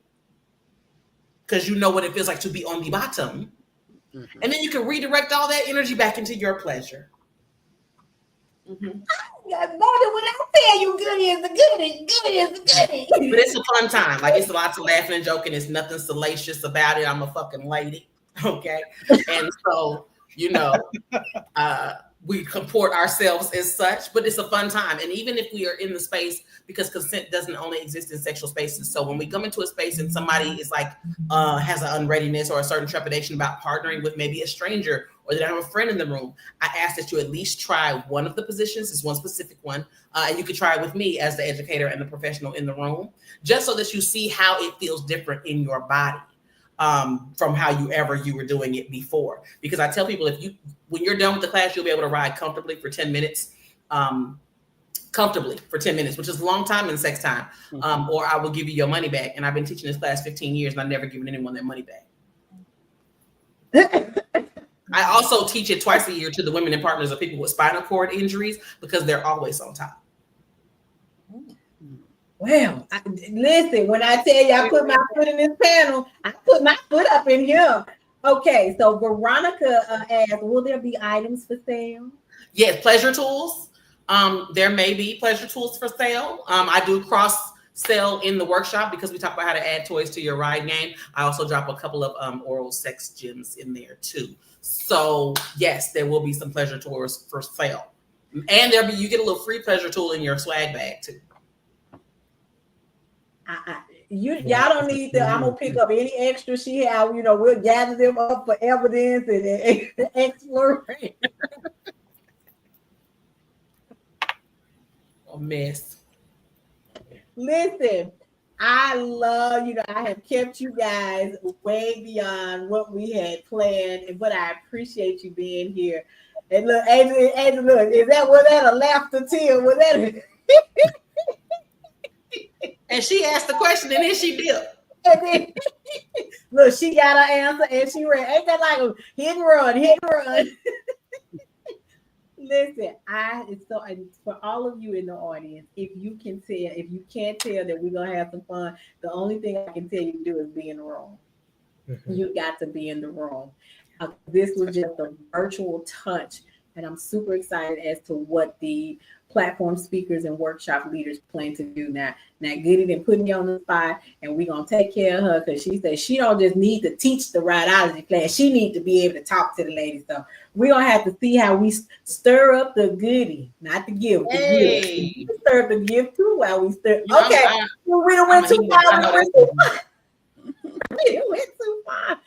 because you know what it feels like to be on the bottom. Mm-hmm. And then you can redirect all that energy back into your pleasure. Mm-hmm. When I tell you good is the goodie, good is the goodie. But it's a fun time. Like, it's lots of laughing and joking. It's nothing salacious about it. I'm a fucking lady. Okay. And so, you know, we comport ourselves as such, but it's a fun time. And even if we are in the space, because consent doesn't only exist in sexual spaces. So when we come into a space and somebody is like, has an unreadiness or a certain trepidation about partnering with maybe a stranger, or they don't have a friend in the room, I ask that you at least try one of the positions. It's one specific one. And you can try it with me as the educator and the professional in the room, just so that you see how it feels different in your body. From how you were doing it before. Because I tell people, when you're done with the class, you'll be able to ride comfortably for 10 minutes, which is a long time in sex time. Or I will give you your money back. And I've been teaching this class 15 years and I've never given anyone their money back. I also teach it twice a year to the women and partners of people with spinal cord injuries because they're always on top. Well, listen, when I tell you I put my foot in this panel, I put my foot up in here. Okay, so Veronica asked, will there be items for sale? Yes, pleasure tools. There may be pleasure tools for sale. I do cross sell in the workshop because we talk about how to add toys to your ride game. I also drop a couple of oral sex gems in there too. So yes, there will be some pleasure tools for sale. And you get a little free pleasure tool in your swag bag too. Y'all don't need to. I'm gonna pick up any extra she have. You know, we'll gather them up for evidence and exploration. A mess. Listen, I love, I have kept you guys way beyond what we had planned, but I appreciate you being here. And look, Angel, look, was that a laughter tear? Was that? And she asked the question, and then she did. And then, look, she got her answer, and she ran. Ain't that like a hit and run? Listen, for all of you in the audience, if you can't tell that we're gonna have some fun, the only thing I can tell you to do is be in the room. Mm-hmm. You got to be in the room. This was just a virtual touch, and I'm super excited as to what the platform speakers and workshop leaders plan to do now. Now, Goody done put me on the spot, and we're gonna take care of her because she said she don't just need to teach the rideology class; she need to be able to talk to the ladies. So we're gonna have to see how we stir up the Goody, not the gift. Hey. The gift. Stir the gift too while we stir. Okay, we don't went too far. We went too far.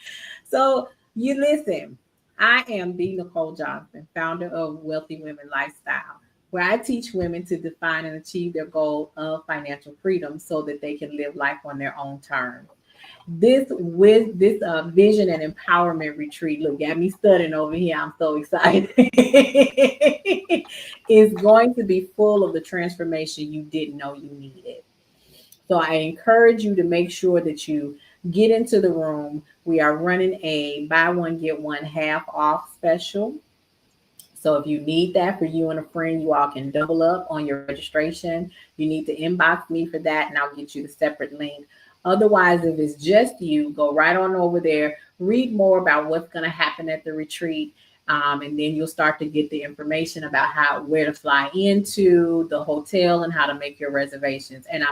So you listen. I am the Nicole Johnson, founder of Wealthy Women Lifestyle, where I teach women to define and achieve their goal of financial freedom so that they can live life on their own terms. This vision and empowerment retreat, look, got me studying over here. I'm so excited. Is going to be full of the transformation you didn't know you needed. So I encourage you to make sure that you get into the room. We are running a buy one, get one half off special. So if you need that for you and a friend, you all can double up on your registration. You need to inbox me for that, and I'll get you the separate link. Otherwise, if it's just you, go right on over there, read more about what's going to happen at the retreat, and then you'll start to get the information about where to fly into, the hotel, and how to make your reservations. And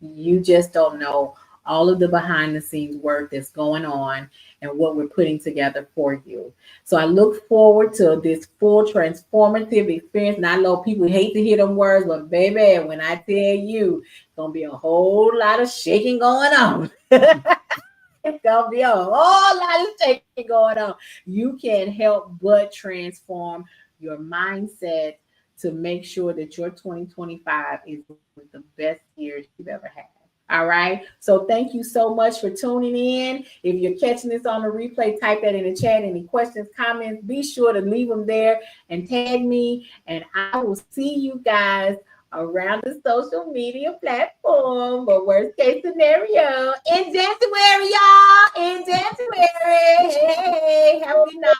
you just don't know all of the behind the scenes work that's going on and what we're putting together for you. So I look forward to this full transformative experience. And I know people hate to hear them words, but baby, when I tell you, it's going to be a whole lot of shaking going on. It's going to be a whole lot of shaking going on. You can't help but transform your mindset to make sure that your 2025 is the best year you've ever had. All right. So thank you so much for tuning in. If you're catching this on the replay, type that in the chat. Any questions, comments, be sure to leave them there and tag me. And I will see you guys around the social media platform. But worst case scenario, in January, y'all. In January. Hey, Good night.